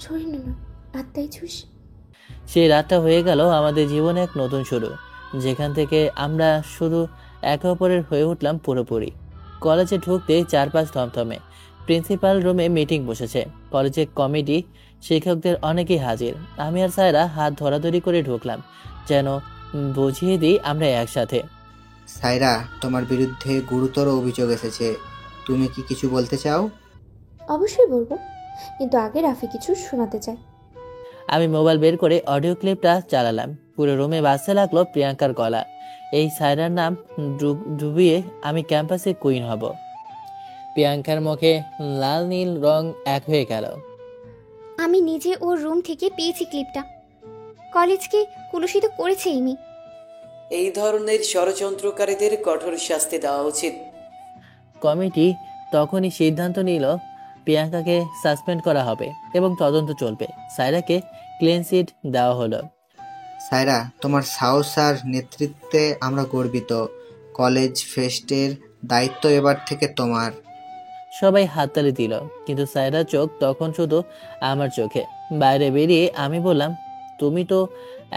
শরীর না, আত্মাই ছুস। সেই রাতটা হয়ে গেল আমাদের জীবনে এক নতুন শুরু, যেখান থেকে আমরা শুধু একে অপরের হয়ে উঠলাম পুরোপুরি। কলেজে ঢুকতে চারপাশ থমথমে। প্রিন্সিপাল রুমে মিটিং বসেছে, কলেজের কমিটি শিক্ষকদের অনেকেই হাজির। আমি আর সায়রা হাত ধরাধরি করে ঢুকলাম, যেন বুঝিয়ে দিই আমরা একসাথে। সায়রা, তোমার বিরুদ্ধে গুরুতর অভিযোগ এসেছে, তুমি কি কিছু বলতে চাও? অবশ্যই বলবো, কিন্তু আগে রাফি কিছু শোনাতে চাই। আমি মোবাইল বের করে অডিও ক্লিপটা চালালাম। পুরো রুমে বাজতে লাগলো প্রিয়াঙ্কার গলা। এই সায়রার নাম ডুবিয়ে আমি ক্যাম্পাসে কুইন হব। প্রিয়াঙ্কার মুখে লাল নীল রং এক হয়ে গেল। আমি নিজে ওর রুম থেকে পেয়েছি ক্লিপটা। কলেজকে কুলুষিত করেছে ইমি। এই ধরনের ষড়যন্ত্রকারীদের কঠোর শাস্তি দেওয়া উচিত। কমিটি তখনই সিদ্ধান্ত নিল প্রিয়াঙ্কাকে সাসপেন্ড করা হবে এবং তদন্ত চলবে। সায়রাকে ক্লিন চিট দেওয়া হলো। সায়রা, তোমার সাহস আর নেতৃত্বে আমরা গর্বিত। কলেজ ফেস্টের দায়িত্ব এবার থেকে তোমার। সবাই হাততালি দিল, কিন্তু সায়রার চোখ তখন শুধু আমার চোখে। বাইরে বেরিয়ে আমি বললাম, তুমি তো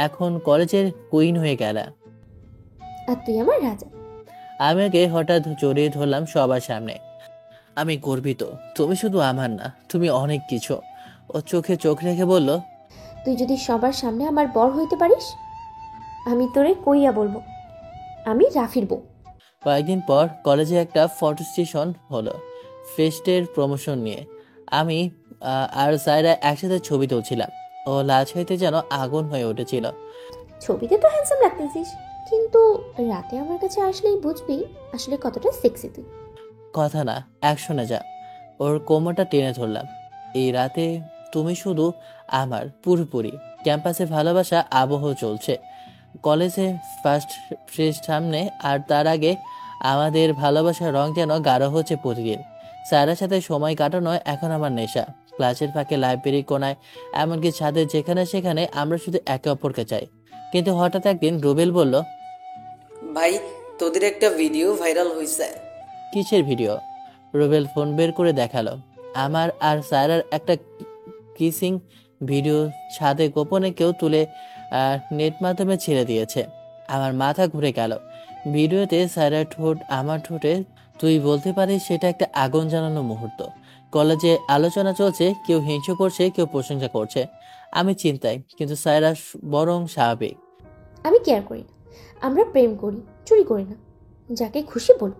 এখন কলেজের কুইন হয়ে গেলা। আর তুই আমার রাজা। আমি ওকে হঠাৎ জড়িয়ে ধরলাম সবার সামনে। আমি গর্বিত, তুমি শুধু আমার না, তুমি অনেক কিছু। ও চোখে চোখ রেখে বলল, তুই যদি সবার সামনে আমার বর হইতে পারিস, আমি তোরে কইয়া বলবো আমি রাফির বউ। কয়েকদিন পর কলেজে একটা ফটো সেশন হলো ফেস্টের প্রমোশন নিয়ে। আমি আর সায়রা একসাথে ছবি তুলছিলাম। ও লাজ হইতে যেন আগুন হয়ে উঠেছিল। ছবিতে তো হ্যান্ডসাম লাগতেছিস, কিন্তু রাতে আমার কাছে আসলেই বুঝবি আসলে কতটা সেক্সি তুই। কথা না, অ্যাকশনে যা। ওর কোমরটা টেনে ধরলাম। এই রাতে তুমি শুধু আমার, পুরোপুরি। ক্যাম্পাসে ভালোবাসা আবহ চলছে। কলেজে ফার্স্ট ফেস্ট সামনে, আর তার আগে আমাদের ভালোবাসার রং যেন গাঢ় হচ্ছে প্রতিদিন। স্যারের সাথে সময় কাটানো এখন আমার নেশা। ক্লাসের ফাঁকে, লাইব্রেরি কোনায়, এমনকি ছাদের যেখানে সেখানে আমরা শুধু একে অপরকে চাই। কিন্তু হঠাৎ একদিন রুবেল বলল, ভাই, তোদের একটা ভিডিও ভাইরাল হয়েছে। কিসের ভিডিও? রুবেল ফোন বের করে দেখালো। আমার আর সায়রার একটা কিসিং ভিডিও ছাদে গোপনে কেউ তুলে নেট মাধ্যমে ছেড়ে দিয়েছে। আমার মাথা ঘুরে গেল। ভিডিওতে সায়রার ঠোঁট আমার ঠোঁটে। তুই বলতে পারিস সেটা একটা আগুন জ্বালানো মুহূর্ত। কলেজে আলোচনা চলছে, কেউ হিংসা করছে, কেউ প্রশংসা করছে। আমি চিন্তায়, কিন্তু সায়রা বরং স্বাভাবিক। আমি কেয়ার করি না, আমরা প্রেম করি, চুরি করি না। যাকে খুশি বল,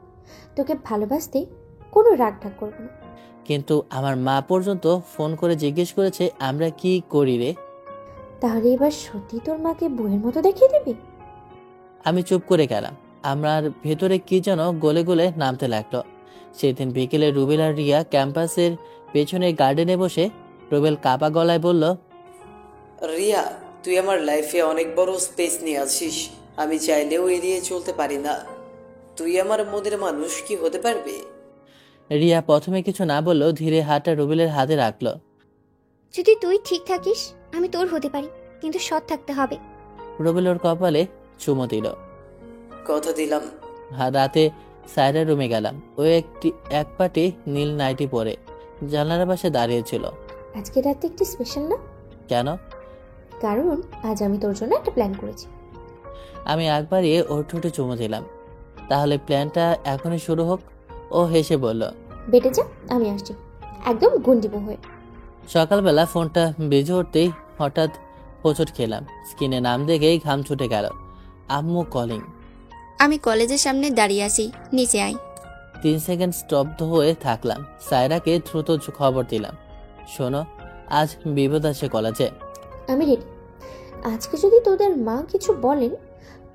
তোকে ভালোবাসতে কোনো রাগ ঢাক করবো না। কিন্তু আমার মা পর্যন্ত ফোন করে জিজ্ঞেস করেছে আমরা কি করি রে। তাহলে এবার সত্যি তোর মাকে বইয়ের মতো দেখিয়ে দিবি? আমি চুপ করে গেলাম। আমার ভেতরে কি যেন গলে গলে নামতে লাগলো। সেদিন বিকেলে রুবেল আর রিয়া ক্যাম্পাসের পেছনে গার্ডেনে বসে। রুবেল কাপা গলায় বলল, রিয়া, তুই আমার লাইফে অনেক বড় স্পেস নিয়ে আছিস। আমি চাইলেও এড়িয়ে চলতে পারি না। তুই আমার মনের মানুষ কি হতে পারবে? রিয়া প্রথমে কিছু না বললেও ধীরে হাতটা রুবেলের হাতে রাখলো। যদি তুই ঠিক থাকিস, আমি তোর হতে পারি, কিন্তু সৎ থাকতে হবে। রুবেল ওর কপালে চুমো দিল। কথা দিলাম। রাতে সায়রার রুমে গেলাম। ও এক পাটি নীল নাইটি পরে জানলার পাশে দাঁড়িয়েছিল। আজকে রাতে একটু স্পেশাল না? কেন? কারণ আজ আমি তোর জন্য একটা প্ল্যান করেছি। আমি আগ বাড়িয়ে ওর ঠোঁটে চুমো দিলাম। তাহলে প্ল্যানটা এখনই শুরু হোক। ও হেসে বলল, বেটে যা, আমি আসছি, একদম গন্ডিব হয়ে। সকালবেলা ফোনটা বেজে উঠতেই হঠাৎ হোঁচট খেলাম। স্ক্রিনে নাম দেখেই ঘাম ছুটে গেল। আম্মু কলিং। আমি কলেজের সামনে দাঁড়িয়ে আছি, নিচে আয়। 3 সেকেন্ড স্তব্ধ হয়ে থাকলাম। সায়রাকে দ্রুত খবর দিলাম, শোনো, আজ বিপদ আছে কলেজে। আমি রেডি। আজকে যদি তোদের মা কিছু বলেন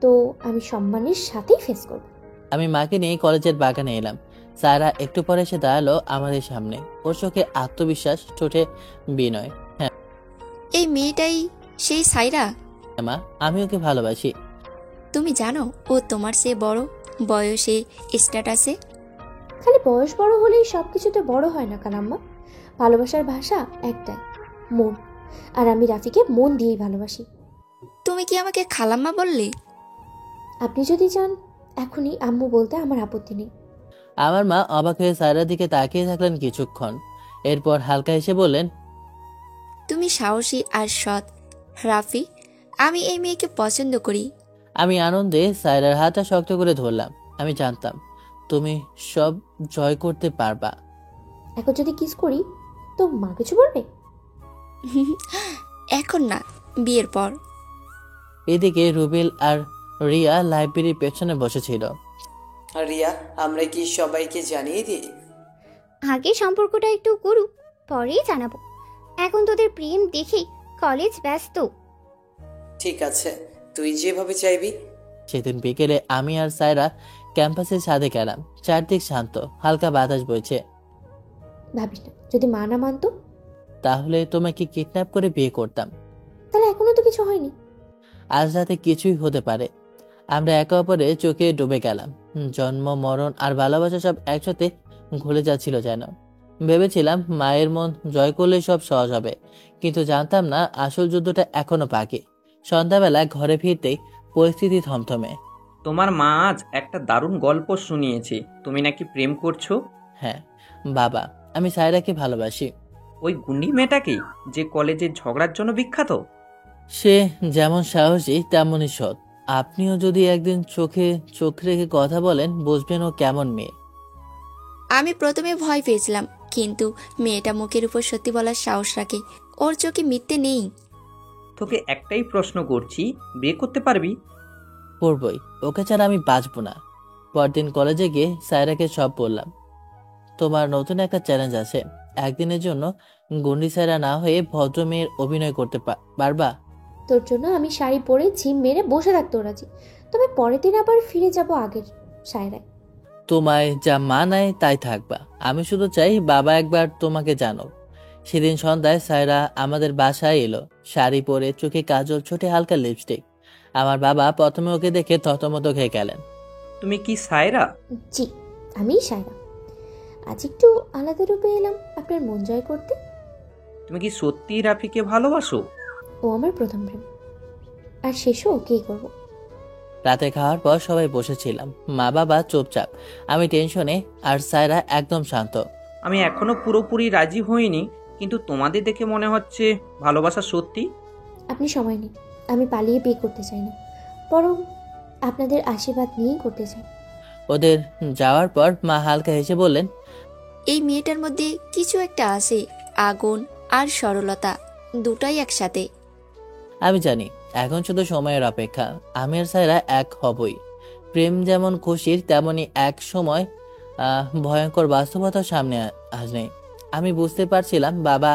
তো আমি সম্মানের সাথেই ফেস করব। আমি মাকে নিয়ে কলেজের বাগানে এলাম। সায়রা একটু পরে এসে দাঁড়ালো আমাদের সামনে। ওর চোখে আত্মবিশ্বাস, ঠোঁটে বিনয়। হ্যাঁ এই মেয়েটাই সেই সাইরা? মা, আমি ওকে ভালোবাসি। তুমি জানো ও তোমার চেয়ে বড়, বয়সে, স্ট্যাটাসে। খালি বয়স বড় হলেই সব কিছুতে বড় হয় না কানাম্মা। ভালোবাসার ভাষা একটাই, মন। আর আমি রাফিকে মন দিয়েই ভালোবাসি। তুমি কি আমাকে খালাম্মা বললে? আপনি যদি চান এখনই আম্মু বলতে আমার আপত্তি নেই। আমার মা অবাক হয়ে সায়রার দিকে তাকিয়ে থাকলেন কিছুক্ষণ, এরপর হালকা হেসে বললেন, তুমি সাহসী আর সৎ রাফি। আমি এই মেয়েকে পছন্দ করি। আমি আনন্দে সায়রার হাতটা শক্ত করে ধরলাম। আমি জানতাম তুমি সব জয় করতে পারবা। এখন যদি কিস করি তো মা কিছু বলবে? এখন না, বিয়ের পর। এদিকে রুবেল আর রিয়া লাইব্রেরির পেছনে বসেছিল। রিয়া, আমরা কি সবাইকে জানিয়ে দিই? আগে সম্পর্কটা একটু করুক, পরেই জানাবো। এখন তোদের প্রেম দেখেই কলেজ ব্যস্ত। ঠিক আছে, তুই যেভাবে চাইবি। সেদিন বিকেলে আমি আর সায়রা ক্যাম্পাসের ছাদে গেলাম। চারদিক শান্ত, হালকা বাতাস বইছে। ভাবিস না, যদি মা না মানতো? তাহলে তোমাকে কিডন্যাপ করে বিয়ে করতাম। তাহলে এখনো তো কিছু হয়নি। আজ রাতে কিছুই হতে পারে। আমরা একে অপরে চোখে ডুবে গেলাম। জন্ম, মরণ আর ভালোবাসা সব একসাথে ঘুরে যাচ্ছিল যেন। ভেবেছিলাম মায়ের মন জয় করলে সব সহজ হবে, কিন্তু জানতাম না আসল যুদ্ধটা এখনো বাকি। সন্ধ্যাবেলা ঘরে ফিরতেই পরিস্থিতি থমথমে। তোমার মা আজ একটা দারুণ গল্প শুনিয়েছে, তুমি নাকি প্রেম করছো। হ্যাঁ বাবা, আমি সায়রাকে ভালোবাসি। ওই গুন্ডি মেয়েটাকে, যে কলেজে ঝগড়ার জন্য বিখ্যাত? সে যেমন সাহসী তেমনই সৎ। আপনিও যদি একদিন চোখে চোখ রেখে কথা বলেন, বুঝবেন ও কেমন মেয়ে। আমি প্রথমে ভয় পেয়েছিলাম, কিন্তু মেয়েটা মুখের উপর সত্যি বলার সাহস রাখে। ওর চোখে মিথ্যে নেই। তোকে একটাই প্রশ্ন করছি, বিয়ে করতে পারবি? করবই, ওকে ছাড়া আমি বাঁচব না। পরদিন কলেজে গিয়ে সায়রাকে সব বললাম। তোমার নতুন একটা চ্যালেঞ্জ আছে। একদিনের জন্য গুন্ডি সায়রা না হয়ে ভদ্র মেয়ের অভিনয় করতে পারবা? তোর জন্য আমি শাড়ি পরে ঝিম মেরে বসে থাকতে রাজি, তবে পরের দিন আবার ফিরে যাব আগের সায়রায়। তোমায় যা মানায় তাই থাকবা। আমি শুধু চাই বাবা একবার তোমাকে জানো। সেদিন সন্ধ্যায় সায়রা আমাদের বাসায় এলো, শাড়ি পরে, চোখে কাজল, ছোটে হালকা লিপস্টিক। আমার বাবা প্রথমে ওকে দেখে থতমত খেয়ে গেলেন। তুমি কি সায়রা? জি, আমি সায়রা। আজ একটু আলাদা রূপে এলাম আপনার মন জয় করতে। তুমি কি সত্যি রাফিকে ভালোবাসো? ও আমার প্রথম প্রেম, আর শেষও ওকেই করবো। রাতে খাওয়ার পর সবাই বসেছিলাম। মা বাবা চুপচাপ, আমি টেনশনে, আর সায়রা একদম শান্ত। আমি এখনো পুরোপুরি রাজি হইনি, কিন্তু তোমাদের দেখে মনে হচ্ছে ভালোবাসা সত্যি। আপনি সময় নিন, আমি পালিয়ে বিয়ে করতে চাই না, বরং আপনাদের আশীর্বাদ নিয়েই করতে চাই। ওদের যাওয়ার পর মা হালকা হেসে বললেন, এই মেয়েটার মধ্যে কিছু একটা আছে, আগুন আর সরলতা, দুটাই একসাথে। আমি জানি এখন শুধু সময়ের অপেক্ষা। আমি আর সায়রা এক হবই। প্রেম যেমন খুশির, তেমনি এক সময় ভয়ঙ্কর বাস্তবতার সামনে আসে। আমি বুঝতে পারছিলাম বাবা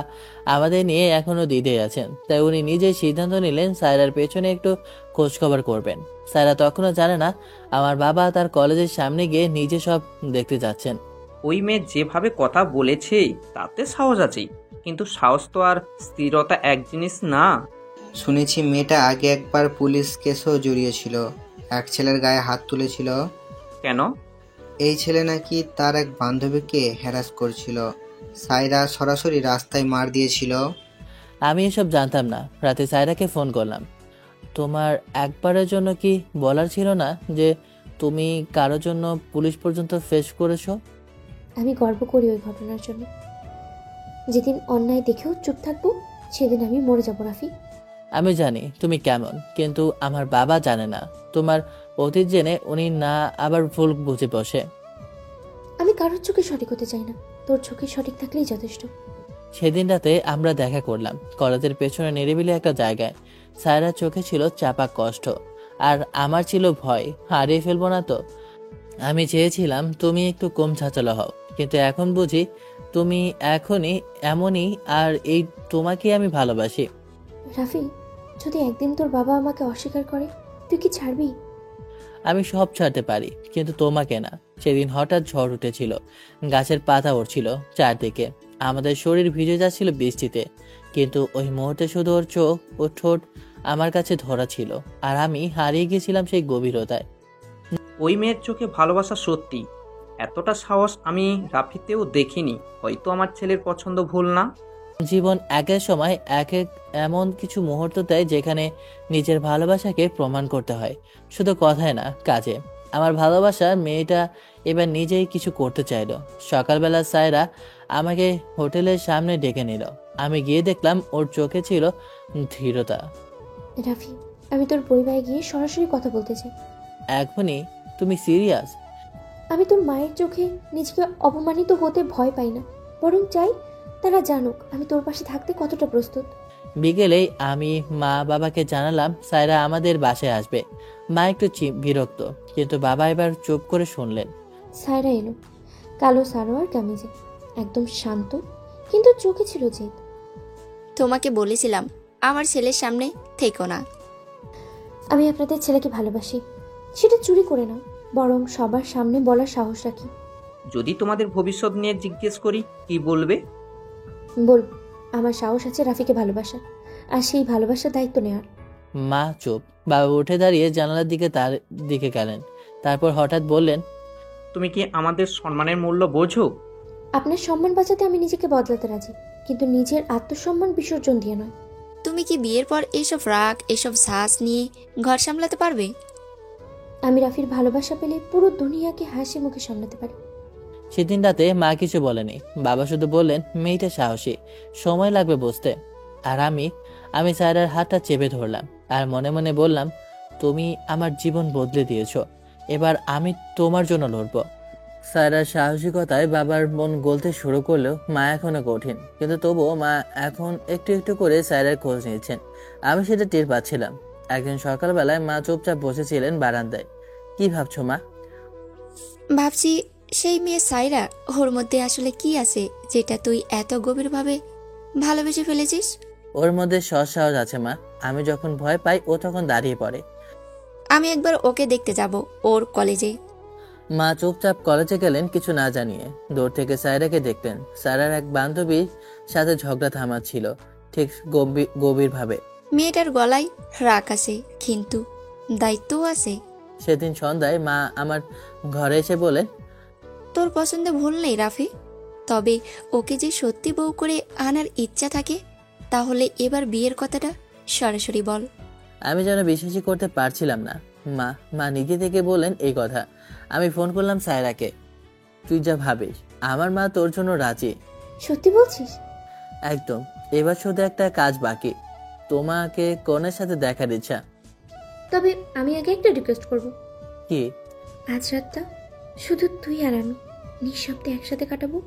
আমাদের নিয়ে এখনো দ্বিধে আছেন, তাই উনি নিজেই সিদ্ধান্ত নিলেন সায়রার পেছনে একটু খোঁজখবর করবেন। সায়রা তখনও জানে না আমার বাবা তার কলেজের সামনে গিয়ে নিজে সব দেখতে যাচ্ছেন। ওই মেয়ে যেভাবে কথা বলেছে তাতে সাহস আছে, কিন্তু সাহস তো আর স্থিরতা এক জিনিস না। শুনেছি মেয়েটা আগে একবার পুলিশ কেসও জড়িয়েছিল, এক ছেলের গায়ে হাত তুলেছিল। কেন? এই ছেলে নাকি তার এক বান্ধবীকে হ্যারাস করছিল। সায়রা সরাসরি রাস্তায় মার দিয়েছিল। আমি এসব জানতাম না। রাতে সায়রাকে ফোন করলাম। তোমার একবারের জন্য কি বলার ছিল না যে তুমি কারোর জন্য পুলিশ পর্যন্ত ফেস করেছো? আমি গর্ব করি ওই ঘটনার জন্য। যেদিন অন্যায় দেখেও চুপ থাকবো, সেদিন আমি মরে যাবো রাফি। আমি জানি তুমি কেমন, কিন্তু আমার বাবা জানে না। তোমার অতীত জেনে উনি না আবার ভুল বুঝে বসে। আমি কারোর চোখে সঠিক হতে চাই না, তোর চোখে সঠিক থাকলেই যথেষ্ট। সেদিন রাতে আমরা দেখা করলাম কলেজের পেছনে নিরিবিলি একটা জায়গায়। সায়রার চোখে ছিল চাপা কষ্ট, আর আমার ছিল ভয়, হারিয়ে ফেলবো না তো। আমি চেয়েছিলাম তুমি একটু কম ছাচালো হও, কিন্তু এখন বুঝি তুমি এখনই এমনই, আর এই তোমাকে আমি ভালোবাসি। রাফি, যদি একদিন তোর বাবা আমাকে অস্বীকার করে, তুই কি ছাড়বি? আমি সব ছাড়তে পারি, কিন্তু তোমাকে না। সেদিন হঠাৎ ঝড় উঠেছিল, গাছের পাতা উড়ছিল চারদিকে, আমাদের শরীর ভিজে যাচ্ছিল বৃষ্টিতে, কিন্তু ওই মুহূর্তে শুধু ওর চোখ ও ঠোঁট আমার কাছে ধরা ছিল, আর আমি হারিয়ে গেছিলাম সেই গভীরতায়। ওই মেয়ের চোখে ভালোবাসা সত্যি। এতটা সাহস আমি রাফিতেও দেখিনি। হয়তো আমার ছেলের পছন্দ ভুল না। জীবন এক এক সময় এক এক এমন কিছু মুহূর্ত দেয় যেখানে নিজের ভালোবাসাকে প্রমাণ করতে হয়, শুধু কথায় না, কাজে। আমার ভালোবাসার মেয়েটা এবার নিজেই কিছু করতে চাইলো। সকালবেলা সায়রা আমাকে হোটেলের সামনে ডেকে নিল। আমি গিয়ে দেখলাম ওর চোখে ছিল ধীরতা। রাফি, আমি তোর পরিবারে গিয়ে সরাসরি কথা বলতে চাই। এখনই? তুমি সিরিয়াস? আমি তোর মায়ের চোখে নিজেকে অপমানিত হতে ভয় পাই না, বরং চাই তারা জানুক আমি তোর পাশে থাকতে কতটা প্রস্তুত। বিকেলেই আমি মা বাবাকে জানালাম সায়রা আমাদের বাসায় আসবে। মা একটু বিরক্ত, কিন্তু বাবা এবার চুপ করে শুনলেন। সায়রা এলো, কালো সালোয়ার কামিজে, একদম শান্ত, কিন্তু চোখে ছিল জেদ। তোমাকে বলেছিলাম আমার ছেলের সামনে থেকো না। আমি আপনাদের ছেলেকে ভালোবাসি, সেটা চুরি করে না, বরং সবার সামনে বলার সাহস রাখি। যদি তোমাদের ভবিষ্যৎ নিয়ে জিজ্ঞেস করি, কি বলবে? বল, আমার সাহস আছে রাফিকে ভালোবাসা, আর সেই ভালোবাসার দায়িত্ব নেওয়ার। মা চুপ। বাবা উঠে দাঁড়িয়ে জানালার দিকে তার দিকে গেলেন, তারপর হঠাৎ বললেন, তুমি কি আমাদের সম্মানের মূল্য বোঝো? আপনার সম্মান বাঁচাতে আমি নিজেকে বদলাতে রাজি, কিন্তু নিজের আত্মসম্মান বিসর্জন দিয়ে নয়। তুমি কি বিয়ের পর এসব রাগ, এসব সাজ নিয়ে ঘর সামলাতে পারবে? আমি রাফির ভালোবাসা পেলে পুরো দুনিয়াকে হাসি মুখে সামলাতে পারি। সেদিন রাতে মা কিছু বলেনি, বাবা শুধু বললেন মেয়েটা সাহসী, সময় লাগবে বুঝতে। আর আমি সায়রার হাতটা চেপে ধরলাম, আর মনে মনে বললাম, তুমি আমার জীবন বদলে দিয়েছো, এবার আমি তোমার জন্য লড়ব। সায়রার সাহসিকতায় বাবার মন গলতে শুরু করলেও মা এখনো কঠিন, কিন্তু তবুও মা এখন একটু একটু করে সায়রার খোঁজ নিচ্ছেন। আমি সেটা টের পাচ্ছিলাম। একদিন সকালবেলায় মা চুপচাপ বসেছিলেন বারান্দায়। কি ভাবছো মা? ভাবছি সেই মেয়ে সায়রা, ওর মধ্যে আসলে কি আছে যেটা তুই এত গভীরভাবে ভালোবেসে ফেলেছিস? ওর মধ্যে সৎসাহস আছে মা। আমি যখন ভয় পাই ও তখন দাঁড়িয়ে পড়ে। আমি একবার ওকে দেখতে যাব ওর কলেজে। মা চুপচাপ কলেজে গেলেন কিছু না জানিয়ে। দূর থেকে সায়রাকে দেখতেন। সায়রার এক বান্ধবীর সাথে ঝগড়া থামাচ্ছিল, ঠিক গভীরভাবে। মেয়েটার গলায় রাগ আছে, কিন্তু দায়িত্বও আছে। সেদিন সন্ধ্যায় মা আমার ঘরে এসে বলেন, তোর পছন্দে ভুল নেই রাফি, তবে ওকে যে সত্যি বউ করে আনার ইচ্ছা থাকে, তাহলে এবার বিয়ের কথাটা সরাসরি বল। আমি যেন বিশ্বাসই করতে পারছিলাম না। মা নিজে থেকে বললেন এই কথা। আমি ফোন করলাম সায়রাকে। তুই যা ভাবিস, আমার মা তোর জন্য রাজি। সত্যি বলছিস? একদম। এবার শুধু একটা কাজ বাকি, তোমাকে কনের সাথে দেখার ইচ্ছা। তবে আমি আগে একটা রিকোয়েস্ট করব। কি? আজ রাতটা শুধু তুই আর আমি নিঃশব্দে একসাথে কাটাবো।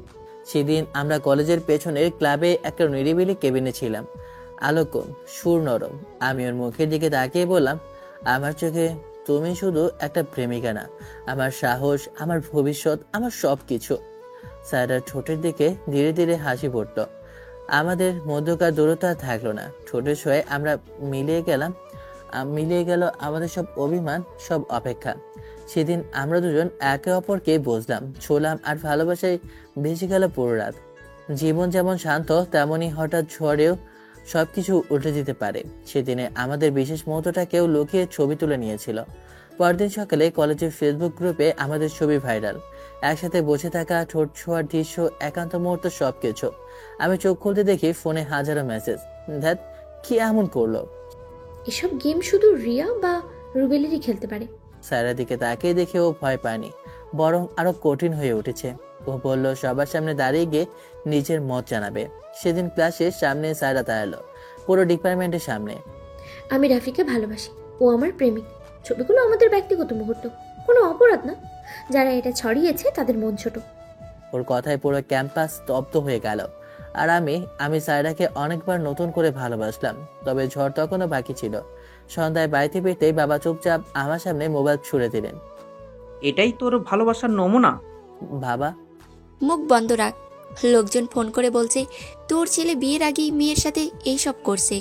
সেদিন আমরা কলেজের পেছনের ক্লাবে একটা নিরিবিলি কেবিনে ছিলাম। আলো কম, সুর নরম। আমি ওর মুখের দিকে তাকিয়ে বললাম, আমার চোখে তুমি শুধু একটা প্রেমিকা না, আমার সাহস, আমার ভবিষ্যৎ, আমার সব কিছু। সায়রার ঠোঁটের দিকে ধীরে ধীরে হাসি পড়ল। আমাদের মধ্যকার দূরত্ব আর থাকলো না। ঠোঁটের ছোঁয়ে আমরা মিলিয়ে গেল আমাদের সব অভিমান, সব অপেক্ষা। সেদিন আমরা দুজন একে অপরকে বুঝলাম, ছুঁলাম, আর ভালোবাসায় ভেসে গেল পুরো রাত। জীবন যেমন শান্ত, তেমনই হঠাৎ ঝড়েও সবকিছু উল্টে দিতে পারে। সেদিনে আমাদের বিশেষ মুহূর্তটা কেউ লুকিয়ে ছবি তুলে নিয়েছিল। পরদিন সকালে কলেজের ফেসবুক গ্রুপে আমাদের ছবি ভাইরাল। একসাথে বসে থাকা, ঠোঁট ছোঁয়ার দৃশ্য, একান্ত মুহূর্ত, সবকিছু। আমি চোখ খুলতে দেখি ফোনে হাজারো মেসেজ। ধ্যাত, কি এমন করলো? এসব গেম শুধু রিয়া বা রুবেলেরই খেলতে পারে। সায়রার দিকে তাকিয়ে দেখে ও ভয় পায়নি, বরং আরো কঠিন হয়ে উঠেছে। ও বলল সবার সামনে দাঁড়িয়ে গিয়ে নিজের মত জানাবে। সেদিন ক্লাসের সামনে সায়রা দাঁড়ালো, পুরো ডিপার্টমেন্টের সামনে। আমি রাফিকে ভালোবাসি, ও আমার প্রেমিক। ছবিগুলো আমাদের ব্যক্তিগত মুহূর্ত, কোনো অপরাধ না। যারা এটা ছড়িয়েছে তাদের মন ছোট। ওর কথায় পুরো ক্যাম্পাস স্তব্ধ হয়ে গেল। আর আমি সায়রাকে অনেকবার নতুন করে ভালোবাসলাম, তবে ঝড় তখনও বাকি ছিল। সন্ধ্যায় বাড়িতে ফিরতেই বাবা চুপচাপ আমার সামনে মোবাইল ছুড়ে দিলেন। এটাই তোর ভালোবাসার নমুনা? বাবা, মুখ বন্ধ রাখ। লোকজন ফোন করে বলছে তোর ছেলে বিয়ের আগেই মেয়ের সাথে এইসব করছে।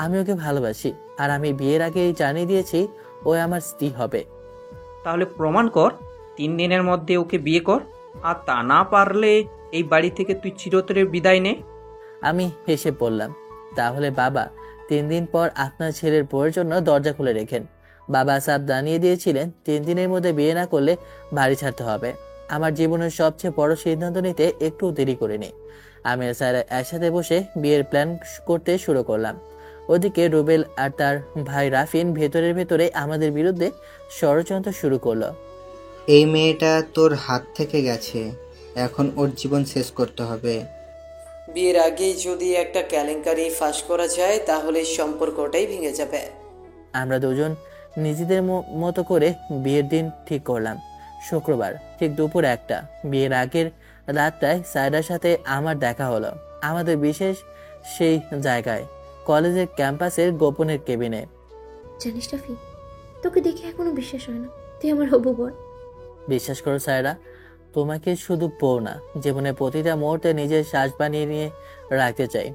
আমি ওকে ভালোবাসি, আর আমি বিয়ের আগেই জানিয়ে দিয়েছি ও আমার স্ত্রী হবে। তাহলে প্রমাণ কর, 3 দিনের মধ্যে ওকে বিয়ে কর। আর তা না পারলে এই বাড়ি থেকে তুই চিরতরে বিদায় নে। আমি হেসে বললাম, তাহলে বাবা 3 দিন পর আপনার ছেলের বউয়ের জন্য দরজা খুলে রেখেন। বাবা সাহেব জানিয়ে দিয়েছিলেন 3 দিনের মধ্যে বিয়ে না করলে বাড়ি ছাড়তে হবে। আমার জীবনের সবচেয়ে বড় সিদ্ধান্ত নিতে একটু দেরি করিনি। আমি আর সায়রা একসাথে বসে বিয়ের প্ল্যান করতে শুরু করলাম। ওদিকে রুবেল আর তার ভাই রাফিন ভেতরে আমাদের বিরুদ্ধে ষড়যন্ত্র শুরু করলো। এই মেয়েটা তোর হাত থেকে গেছে, এখন ওর জীবন শেষ করতে হবে। বিয়ের আগেই যদি একটা কেলেঙ্কারি ফাঁস করা যায় তাহলে সম্পর্কটাই ভেঙে যাবে। আমরা দুজন নিজেদের মতো করে বিয়ের দিন ঠিক করলাম। শুক্রবার ঠিক দুপুর 1টা। বিয়ের আগের রাতটায় সায়রার সাথে আমার দেখা হলো আমাদের বিশেষ সেই জায়গায়, কলেজের ক্যাম্পাসের গোপনের কেবিনে। জানিস রাফি, তোকে দেখে এখনো বিশ্বাস হয় না তুই আমার হবু বর। বিশ্বাস করো সায়রা, তোমাকে শুধু বউ না, জীবনের প্রতিটা মুহূর্তে নিজের শ্বাস বানিয়ে নিয়ে রাখতে চাই।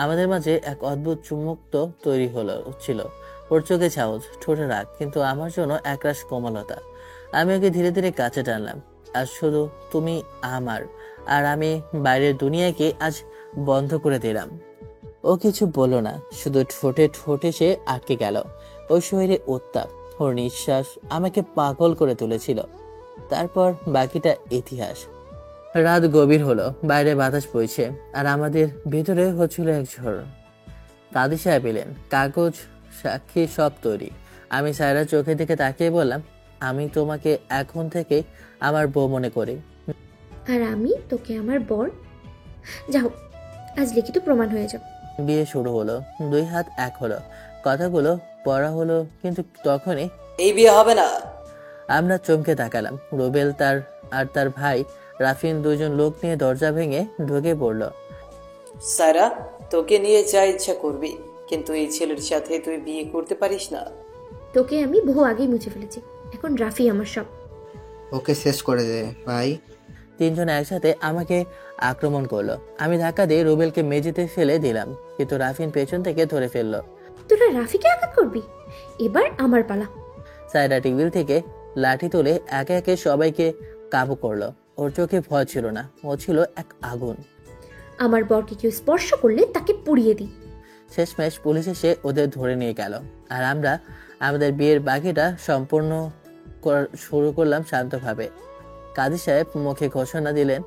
আমাদের মাঝে এক অদ্ভুত চুম্বকত্ব তৈরি ছিল। ওর চোখে সাহস, ঠোঁটে রাগ, কিন্তু আমার জন্য একরাশ কোমলতা। আমি ওকে ধীরে ধীরে কাছে টানলাম। আর শুধু তুমি আমার, আর আমি বাইরের দুনিয়াকে আজ বন্ধ করে দিলাম। ও কিছু বলল না, শুধু ঠোঁটে সে আটকে গেল। ওর শরীরে উত্তাপ, ওর নিঃশ্বাস আমাকে পাগল করে তুলেছিল। তারপর বাকিটা ইতিহাস। রাত গভীর হলো, বাইরে বাতাস বইছে, আর আমাদের ভেতরে হচ্ছিল এক ঝড়। কাদি সাহেব এলেন, কাগজ সাক্ষী সব তৈরি। আমি সায়রার চোখের দিকে তাকিয়ে বললাম, আমি তোমাকে এখন থেকে আমার বউ মনে করি। আর আমি তোকে আমার বর। যাও, আজ লিখিত প্রমাণ হয়ে যাও। বিয়ে শুরু হলো, 2 হাত এক হলো, কথাগুলো পড়া হলো, কিন্তু তখনই এই বিয়ে হবে না। আমরা চমকে তাকালাম। রুবেল আর তার ভাই রাফিন 2জন লোক নিয়ে দরজা ভেঙে ঢুকে পড়ল। সায়রা, তোকে নিয়ে যা ইচ্ছা করবি, কিন্তু এই ছেলের সাথে তুই বিয়ে করতে পারিস না। তোকে আমি বহু আগেই মুছে ফেলেছি, এখন রাফি আমার সব। ওকে শেষ করে দে ভাই। 3 জন একসাথে আমাকে আক্রমণ করলো। আমি ধাক্কা দিয়ে রুবেলকে মেঝেতে ফেলে দিলাম, কিন্তু রাফিন পেছন থেকে ধরে ফেললো। তোরা রাফিকে আঘাত করবি? এবার আমার পালা। সায়রা টেবিল থেকে লাঠি তুলে একে একে সবাইকে কাবু করলো। ওর চোখে ভয় ছিল না, ও ছিল এক আগুন। আমার বরকে কেউ স্পর্শ করলে তাকে পুড়িয়ে দিই। শেষমেশ পুলিশ এসে ওদের ধরে নিয়ে গেল, আর আমরা আমাদের বিয়ের বাকিটা সম্পূর্ণ শুরু করলাম শান্তভাবে। কাজী সাহেব মুখে ঘোষণা দিলেন,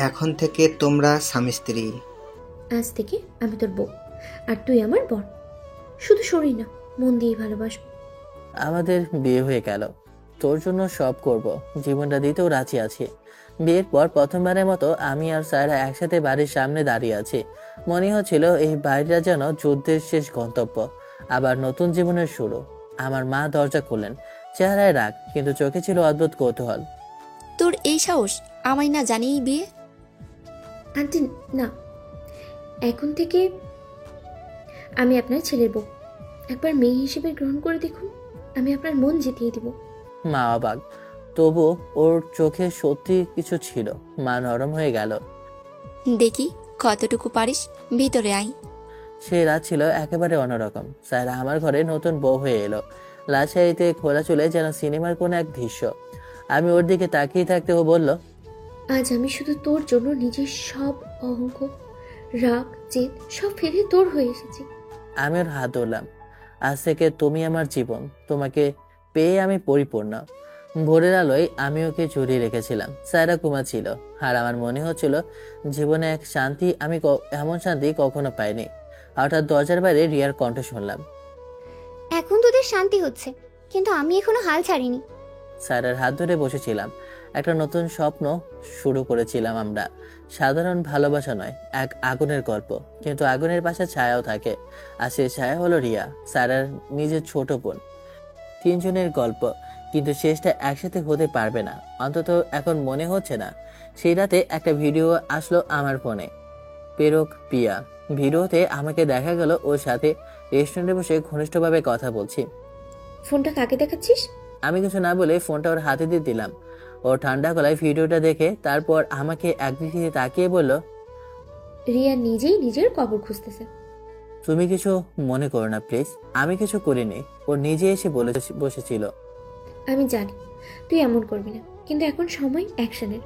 এখন থেকে তোমরা স্বামী স্ত্রী। আজ থেকে আমি তোর বউ, আর তুই আমার বর। শুধু শরীর না, মন দিয়ে ভালোবাসবো। আমাদের বিয়ে হয়ে গেল। তোর জন্য সব করব, জীবনটা দিতেও রাজি আছি। বিয়ের পর প্রথমবারের মতো আমি আর সায়রা একসাথে বাড়ির সামনে দাঁড়িয়ে আছি। মনে হচ্ছিল এই বাড়িটা যেন যুদ্ধের শেষ গন্তব্য, আবার নতুন জীবনের শুরু। আমার মা দরজা খুললেন, চেহারায় রাগ, কিন্তু চোখে ছিল অদ্ভুত কৌতূহল। তোর এই সাহস, আমায় না জানিয়েই বিয়ে? আন্টি না, এখন থেকে আমি আপনার ছেলের বউ। একবার মেয়ে হিসেবে গ্রহণ করে দেখুন, আমি আপনার মন জিতিয়ে দিব। মা অবাক, তবু ওর চোখে সত্যি কিছু ছিল। মা নরম হয়ে গেল। দেখি কতটুকু পারিস, ভিতরে আয়। সে রাত ছিল একেবারে অন্যরকম। সায়রা আমার ঘরে নতুন বউ হয়ে এলো, লাল শাড়িতে খোলা চুলে, যেন সিনেমার কোন এক দৃশ্য। আমি ওর দিকে তাকিয়ে থাকতে ও বলল, আজ আমি শুধু তোর জন্য নিজের সব অহংক, রাগ, জেদ সব ফেলে তোর হয়ে এসেছি। আমি ওর হাত ধরলাম। আজ থেকে তুমি আমার জীবন, তোমাকে পেয়ে আমি পরিপূর্ণ। ভোরের আলোয় আমি ওকে জড়িয়ে রেখেছিলাম। সায়রা ঘুমাচ্ছিল, আর আমার মনে হচ্ছিল জীবনে এক শান্তি আমি এমন শান্তি কখনো পাইনি। হঠাৎ দরজার বাইরে রিয়ার কণ্ঠ শুনলাম, এখন তোদের শান্তি হচ্ছে, কিন্তু আমি এখনো হাল ছাড়িনি। সায়রার হাত ধরে বসেছিলাম। একটা নতুন স্বপ্ন শুরু করেছিলাম আমরা। সাধারণ ভালোবাসা নয়, এক আগুনের গল্প, কিন্তু আগুনের পাশে ছায়াও থাকে, আর সেই ছায়া হলো রিয়া, সায়রার নিজের ছোট বোন। 3 জনের গল্প, কিন্তু শেষটা একসাথে হতে পারবে না, অন্তত এখন মনে হচ্ছে না। সেই রাতে একটা ভিডিও আসলো আমার ফোনে, পেরক পিয়া। ভিডিওতে আমাকে দেখা গেল ওর সাথে রেস্টুরেন্টে বসে ঘনিষ্ঠভাবে কথা বলছি। ফোনটা কাকে দেখাচ্ছিস? আমি কিছু না বলে ফোনটা ওর হাতে দিয়ে দিলাম। ও ঠান্ডা গলায় ভিডিওটা দেখে তারপর আমাকে একদিকে তাকিয়ে বলল, রিয়া নিজেই নিজের কবর খুঁজতেছে। তুমি কিছু মনে করো না প্লিজ, আমি কিছু করিনি, ও নিজে এসে বসেছিল। আমি জানি তুই এমন করবি না, কিন্তু এখন সময় অ্যাকশনের।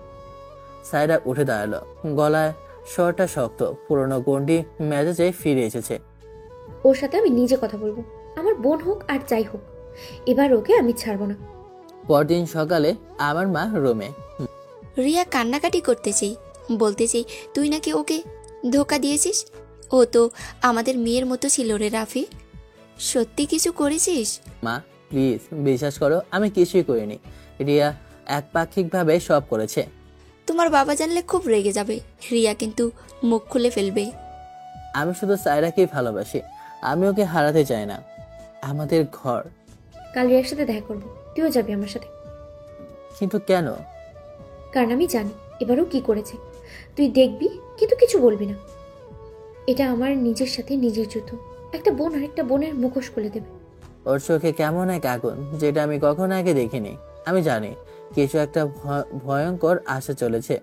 সায়রা উঠে দাঁড়ালো, গলায় স্বরটা শক্ত, পুরনো গন্ডি মেজাজে ফিরে এসেছে। ওর সাথে আমি নিজে কথা বলবো, আমার বোন হোক আর যাই হোক, এবার ওকে আমি ছাড়বো না। পরদিন সকালে আমার মা রুমে। রিয়া কান্নাকাটি করতেছি, বলতেছি তুই নাকি ওকে ধোকা দিয়েছিস। ও তো আমাদের মেয়ের মতো ছিল রে রাফি, সত্যি কিছু করেছিস? মা প্লিজ বিশ্বাস করো, আমি কিছুই করিনি। রিয়া একপাক্ষিকভাবে সব করেছে। তোমার বাবা জানলে খুব রেগে যাবে, রিয়া কিন্তু মুখ খুলে ফেলবে। আমি শুধু সায়রাকেই ভালোবাসি, আমি ওকে হারাতে চাই না। আমাদের ঘর। কাল রিয়ার সাথে দেখা করবো, তুইও যাবি আমার সাথে। কিন্তু কেন? কারণ আমি জানি এবারও কি করেছে। তুই দেখবি কিন্তু কিছু বলবি না। এটা আমার নিজের সাথে নিজের যুদ্ধ। একটা বোন আরেকটা বোনের মুখোশ খুলে দেবে। ওর চোখে কেমন এক আগুন, যেটা আমি কখনো আগে দেখিনি। আমি জানি কিছু একটা ভয়ঙ্কর আসা চলেছে।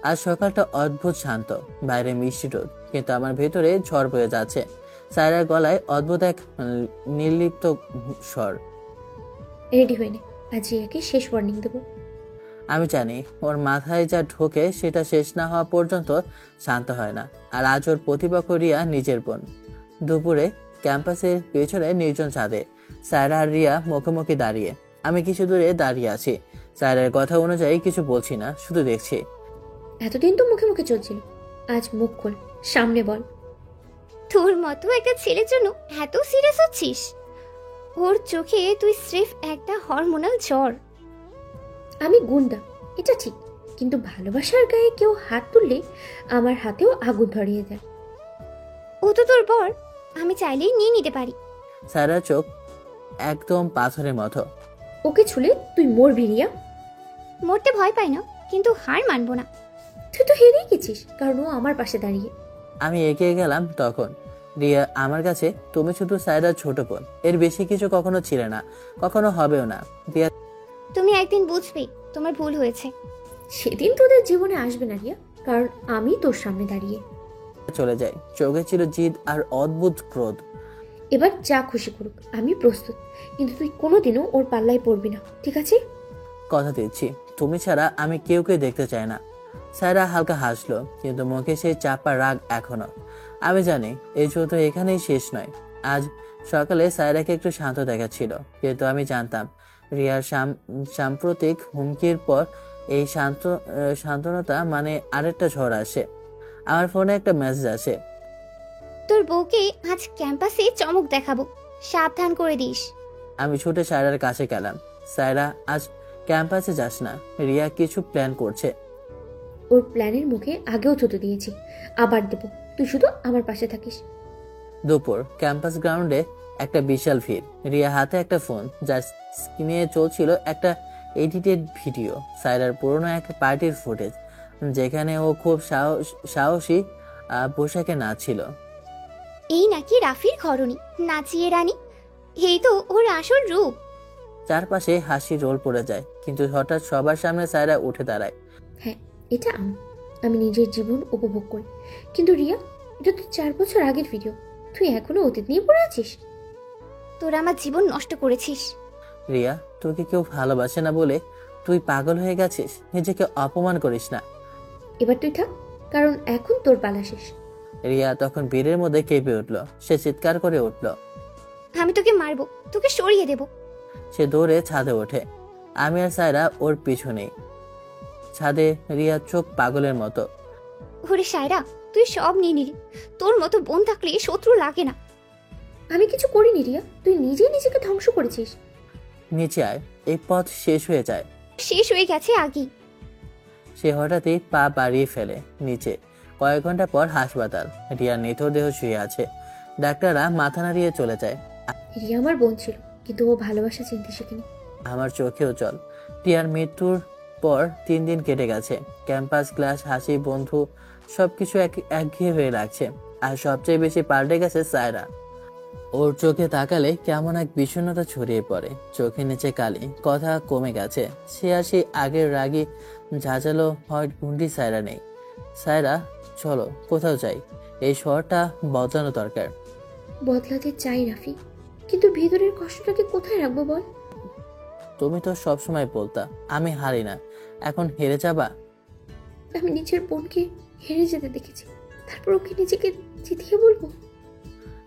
আজ সকালটা অদ্ভুত শান্ত, বাইরে মিষ্টি রোদ, কিন্তু আমার ভেতরে ঝড় বয়ে যাচ্ছে। সায়রার গলায় অদ্ভুত এক নির্লিপ্ত স্বর। রেডি হয়ে নে, আজ রিয়াকে শেষ ওয়ার্নিং দেবো। আমি জানি ওর মাথায় যা ঢোকে সেটা শেষ না হওয়া পর্যন্ত শান্ত হয় না। আর আজ ওর প্রতিপক্ষ রিয়া নিজের বোন। দুপুরে ক্যাম্পাসের পেছনে নির্জন ছাদে সায়রা আর রিয়া মুখোমুখি দাঁড়িয়ে। আমি কিছু দূরে দাঁড়িয়ে আছি। সায়রার কথা অনুযায়ী কিছু বলছি না, শুধু দেখছি। এতদিন তো মুখে মুখে চলছিল, আজ মুখ খোল, সামনে বল। তোর মতো একটা ছেলের জন্য এত সিরিয়াস হচ্ছিস? ওর চোখে তুই স্রেফ একটা হরমোনাল জ্বর। আমি গুন্ডা, এটা ঠিক, কিন্তু ভালোবাসার গায়ে কেউ হাত তুললে আমার হাতেও আগুন ধরিয়ে দেয়। ও তো তোর বর, আমি চাইলেই নিয়ে নিতে পারি। সায়রার চোখ একদম পাথরের মতো। ওকে ছুলে তুই মরবি রিয়া। মরতে ভয় পাই না, কিন্তু হার মানবো না। তুই তো হেরেই গেছিস, কারণ ও আমার পাশে দাঁড়িয়ে। আমি এগিয়ে গেলাম তখন। রিয়া আমার কাছে তুমি শুধু সায়রার ছোট বোন, এর বেশি কিছু কখনো ছিলে না, কখনো হবেও না। রিয়া তুমি একদিন বুঝবে তোমার ভুল হয়েছে। সেদিন তোদের জীবনে আসবে না রিয়া, কারণ আমি তোর সামনে দাঁড়িয়ে। চলে যায়, চোখে ছিল জিদ আর অদ্ভুত ক্রোধ। এবার যা খুশি করুক, আমি প্রস্তুত, কিন্তু তুই কোনোদিনও ওর পাল্লায় পড়বি না, ঠিক আছে? কথা দিচ্ছি, তুমি ছাড়া আমি কেউকে দেখতে চাই না। সায়রা হালকা হাসলো, কিন্তু মুখে সেই চাপা রাগ এখনো। আমি জানি এই যুদ্ধ এখানেই শেষ নয়। আজ সকালে সায়রাকে একটু শান্ত দেখাচ্ছিল, কিন্তু আমি জানতাম রিয়ার সাম্প্রতিক হুমকির পর এই শান্তনতা মানে আরেকটা ঝড় আসে। আমার ফোনে একটা মেসেজ আসে, তোর বউকে আজ ক্যাম্পাসে চমক দেখাবো, সাবধান করে দিস। আমি ছুটে সায়রার কাছে গেলাম। সায়রা, আজ ক্যাম্পাসে যাস না, রিয়া কিছু প্ল্যান করছে। ওর প্ল্যানের মুখে আগেও থুতু দিয়েছি, আবার দেবো, তুই শুধু আমার পাশে থাকিস। দুপুর ক্যাম্পাস গ্রাউন্ডে একটা বিশাল ভিড়। রিয়া হাতে একটা ফোন, যার স্ক্রিনে চলছিল একটা এডিটেড ভিডিও, সায়রার পুরনো এক পার্টির ফুটেজ, যেখানে ও খুব সাহসী পোশাকে নাচছিল। এই নাকি রাফির ঘরণী, নাচিয়ে রানী, এই তো ওর আসল রূপ। চারপাশে হাসি রোল পড়ে যায়, কিন্তু হঠাৎ সবার সামনে সায়রা উঠে দাঁড়ায়। হ্যাঁ, এটা আমি নিজের জীবন উপভোগ করি, কিন্তু রিয়া, এটা তো 4 বছর আগের ভিডিও, তুই এখনো অতীত নিয়ে পড়ে আছিস। তোরা আমার জীবন নষ্ট করেছিস। রিয়া, তোকে কেউ ভালোবাসে না বলে তুই পাগল হয়ে গেছিস, নিজেকে অপমান করিস না। এবার তুই থাক, কারণ এখন তোর পালা শেষ। রিয়া তখন ভিড়ের মধ্যে কেঁপে উঠল। সে চিৎকার করে উঠল, আমি তোকে মারবো, তোকে সরিয়ে দেব। সে দৌড়ে ছাদে ওঠে। আমি আর সায়রা ওর পিছনে। ছাদে রিয়া চোখ পাগলের মতো। ওরে সায়রা, তুই সব নিয়ে নিলি। তোর মতো বোন থাকলে শত্রু লাগে না। আমি কিছু করিনি রিয়া, তুই নিজেই নিজেকে ধ্বংস করেছিস। নিচে আয়, এই পথ শেষ হয়ে যায়। শেষ হয়ে গেছে আগেই। সে হঠাৎই পা বাড়িয়ে ফেলে নিচে। কয়েক ঘন্টা পর হাসপাতাল। রিয়ার নিথর দেহ শুয়ে আছে। ডাক্তাররা মাথা নাড়িয়ে চলে যায়। রিয়া আমার বোন ছিল, কিন্তু ও ভালোবাসা চিনতে শেখেনি। আমার চোখেও জল। রিয়ার মৃত্যুর পর 3 দিন কেটে গেছে। ক্যাম্পাস, ক্লাস, হাসি, বন্ধু সবকিছু একঘেয়ে হয়ে লাগছে। আর সবচেয়ে বেশি পাল্টে গেছে সায়রা। ওর চোখে তাকালে কেমন এক বিষণ্ণতা ছড়িয়ে পড়ে। চোখের নিচে কালি, কথা কমে গেছে। সে আর সেই আগের রাগী ঝাঁঝালো হয় গুন্ডি সায়রা নেই। সায়রা, চলো কোথাও যাই, এই শহরটা বদলানো দরকার। বদলাতে চাই রাফি, কিন্তু ভিতরের কষ্টটাকে কোথায় রাখবো বল? তুমি তো সবসময় বলতা আমি হারি না, এখন হেরে যাবা? আমি নিজের বোনকে হেরে যেতে দেখেছি, তারপর ওকে নিজেকে জিতিয়ে বলবো?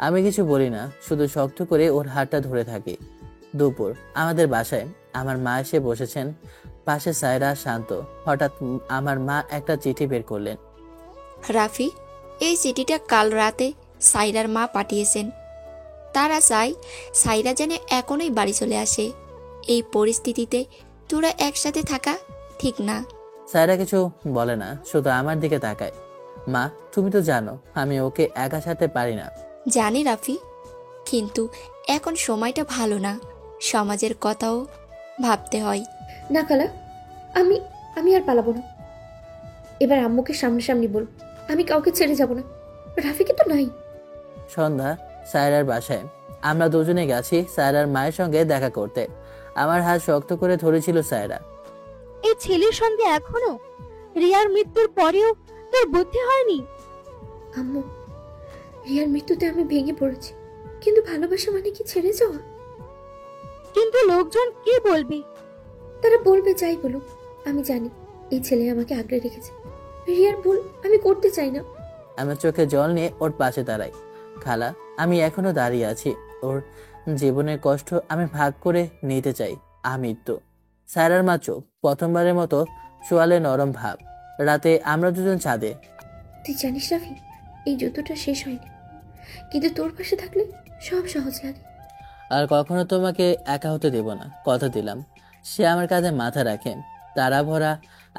আমি কিছু বলি না, শুধু শক্ত করে ওর হাতটা ধরে থাকি। দুপুর, আমাদের বাসায় আমার মা এসে বসেছেন, পাশে সায়রা, শান্ত। হঠাৎ আমার মা একটা চিঠি বের করলেন। রাফি, এই চিঠিটা কাল রাতে সাইরার মা পাঠিয়েছেন। তারা চাই সাইরা যেন এখনই বাড়ি চলে আসে। এই পরিস্থিতিতে তোরা একসাথে থাকা ঠিক না। সায়রা কিছু বলে না, শুধু আমার দিকে তাকায়। মা, তুমি তো জানো আমি ওকে একা ছাড়তে পারি না। জানি রাফি, কিন্তু এখন সময়টা ভালো না, সমাজের কথাও ভাবতে হয়। না খালা, আমি আমি আর পালাবো না। এবার আম্মুকে সামনাসামনি বল, আমি কাউকে ছেড়ে যাব না। রাফিকে তো নাই। সন্ধ্যা, সায়রার বাসায় আমরা দুজনে গেছি সায়রার মায়ের সঙ্গে দেখা করতে। আমার হাত শক্ত করে ধরেছিল সায়রা। এই ছেলের সঙ্গে এখনো রিয়ার মৃত্যুর পরেও তোর বুদ্ধি হয়নি? আম্মু, রিয়ার মৃত্যুতে আমি ভেঙে পড়েছি, কিন্তু ভালোবাসা মানে কি ছেড়ে যাওয়া? কিন্তু লোকজন কি বলবে? তারা বলবে যাই বলুক, আমি জানি এই ছেলে আমাকে আগলে রেখেছে। রিয়ার ভুল আমি করতে চাই না। আমার চোখে জল নিয়ে ওর পাশে দাঁড়াই। খালা, আমি এখনো দাঁড়িয়ে আছি। ওর জীবনের কষ্ট আমি ভাগ করে নিতে চাই। আমি তো সায়রার মা চোখ প্রথমবারের মতো চোয়ালে নরম ভাব। রাতে আমরা দুজন ছাদে। তুই জানিস রাফি, এই যুদ্ধটা শেষ হয়নি, কিন্তু তোর পাশে থাকলে সব সহজ লাগে। আর কখনো তোমাকে একা হতে দেব না, কথা দিলাম। সে আমার কাঁধে মাথা রাখে। তারা ভরা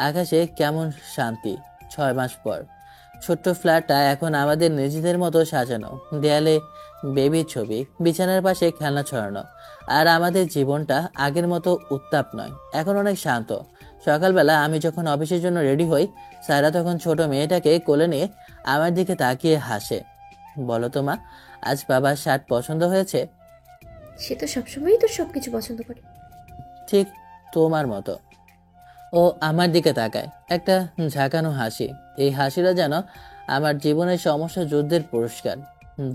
আকাশে কেমন শান্তি। 6 মাস পর ছোট্ট ফ্ল্যাটটা এখন আমাদের নিজেদের মতো সাজানো। দেয়ালে বেবির ছবি, বিছানার পাশে খেলনা ছড়ানো। আর আমাদের জীবনটা আগের মতো উত্তাপ নয়, এখন অনেক শান্ত। সকালবেলা আমি যখন অফিসের জন্য রেডি হই, সায়রা তখন ছোট মেয়েটাকে কোলে নিয়ে আমার দিকে তাকিয়ে হাসে। বলো তো মা, আজ বাবার শার্ট পছন্দ হয়েছে? সে তো সবসময়ই তোর সবকিছু পছন্দ করে। ঠিক তোমার মতো। ও আমার দিকে তাকায়, একটা ঝাঁকানো হাসি। এই হাসিটা যেন আমার জীবনের সমস্যা যুদ্ধের পুরস্কার।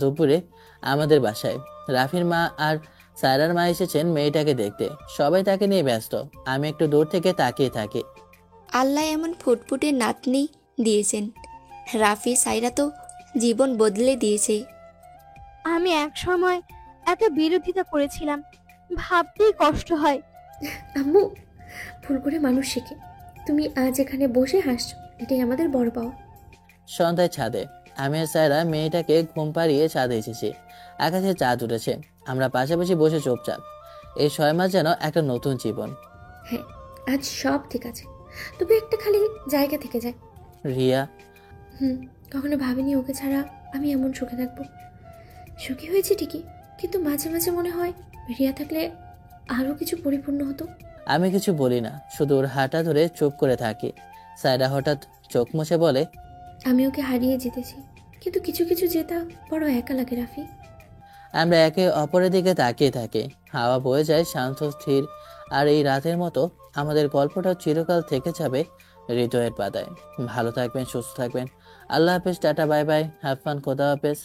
দুপুরে আমাদের বাসায় রাফির মা আর সায়রার মা এসেছেন মেয়েটাকে দেখতে। সবাই তাকে নিয়ে ব্যস্ত। আমি একটু দূর থেকে তাকিয়ে থাকি। আল্লাহ এমন ফুটফুটে নাতনি দিয়েছেন। রাফি সাইরা তো জীবন বদলে দিয়েছে। আমি এক সময় এত বিরোধিতা করেছিলাম, ভাবতেই কষ্ট হয়। আম্মু, ভুল করে মানুষ শেখে। তুমি আজ এখানে বসে হাসছো, এটাই আমাদের বড় পাওয়া। সন্ধ্যায় ছাদে আমি আর সায়রা মেয়েটাকে ঘুম পাড়িয়ে ছাদে এসেছি। আকাশে চাঁদ উঠেছে। আমরা পাশাপাশি বসে চুপচাপ। এই 6 মাস যেন একটা নতুন জীবন। হ্যাঁ, আজ সব ঠিক আছে, তবে একটা খালি জায়গা থেকে যায়। রিয়া। কখনো ভাবিনি ওকে ছাড়া আমি এমন সুখে থাকবো। সুখী হয়েছে ঠিকই, কিন্তু মাঝে মাঝে মনে হয় রিয়া থাকলে আরো কিছু পরিপূর্ণ হতো। আমি কিছু বলি না, শুধু ওর হাঁটা ধরে চুপ করে থাকি। সায়রা হঠাৎ চোখ মুছে বলে, আমি ওকে হারিয়ে জিতেছি, কিন্তু কিছু কিছু জেতা বড় একা লাগে রাফি। আমরা একে অপরের দিকে তাকিয়ে থাকি। হাওয়া বয়ে যায় শান্ত স্থির। আর এই রাতের মতো আমাদের গল্পটা চিরকাল থেকে যাবে হৃদয়ের পাতায়। ভালো থাকবেন, সুস্থ থাকবেন। আল্লাহ হাফেজ, tata, bye bye, have fun, খোদা হাফেজ।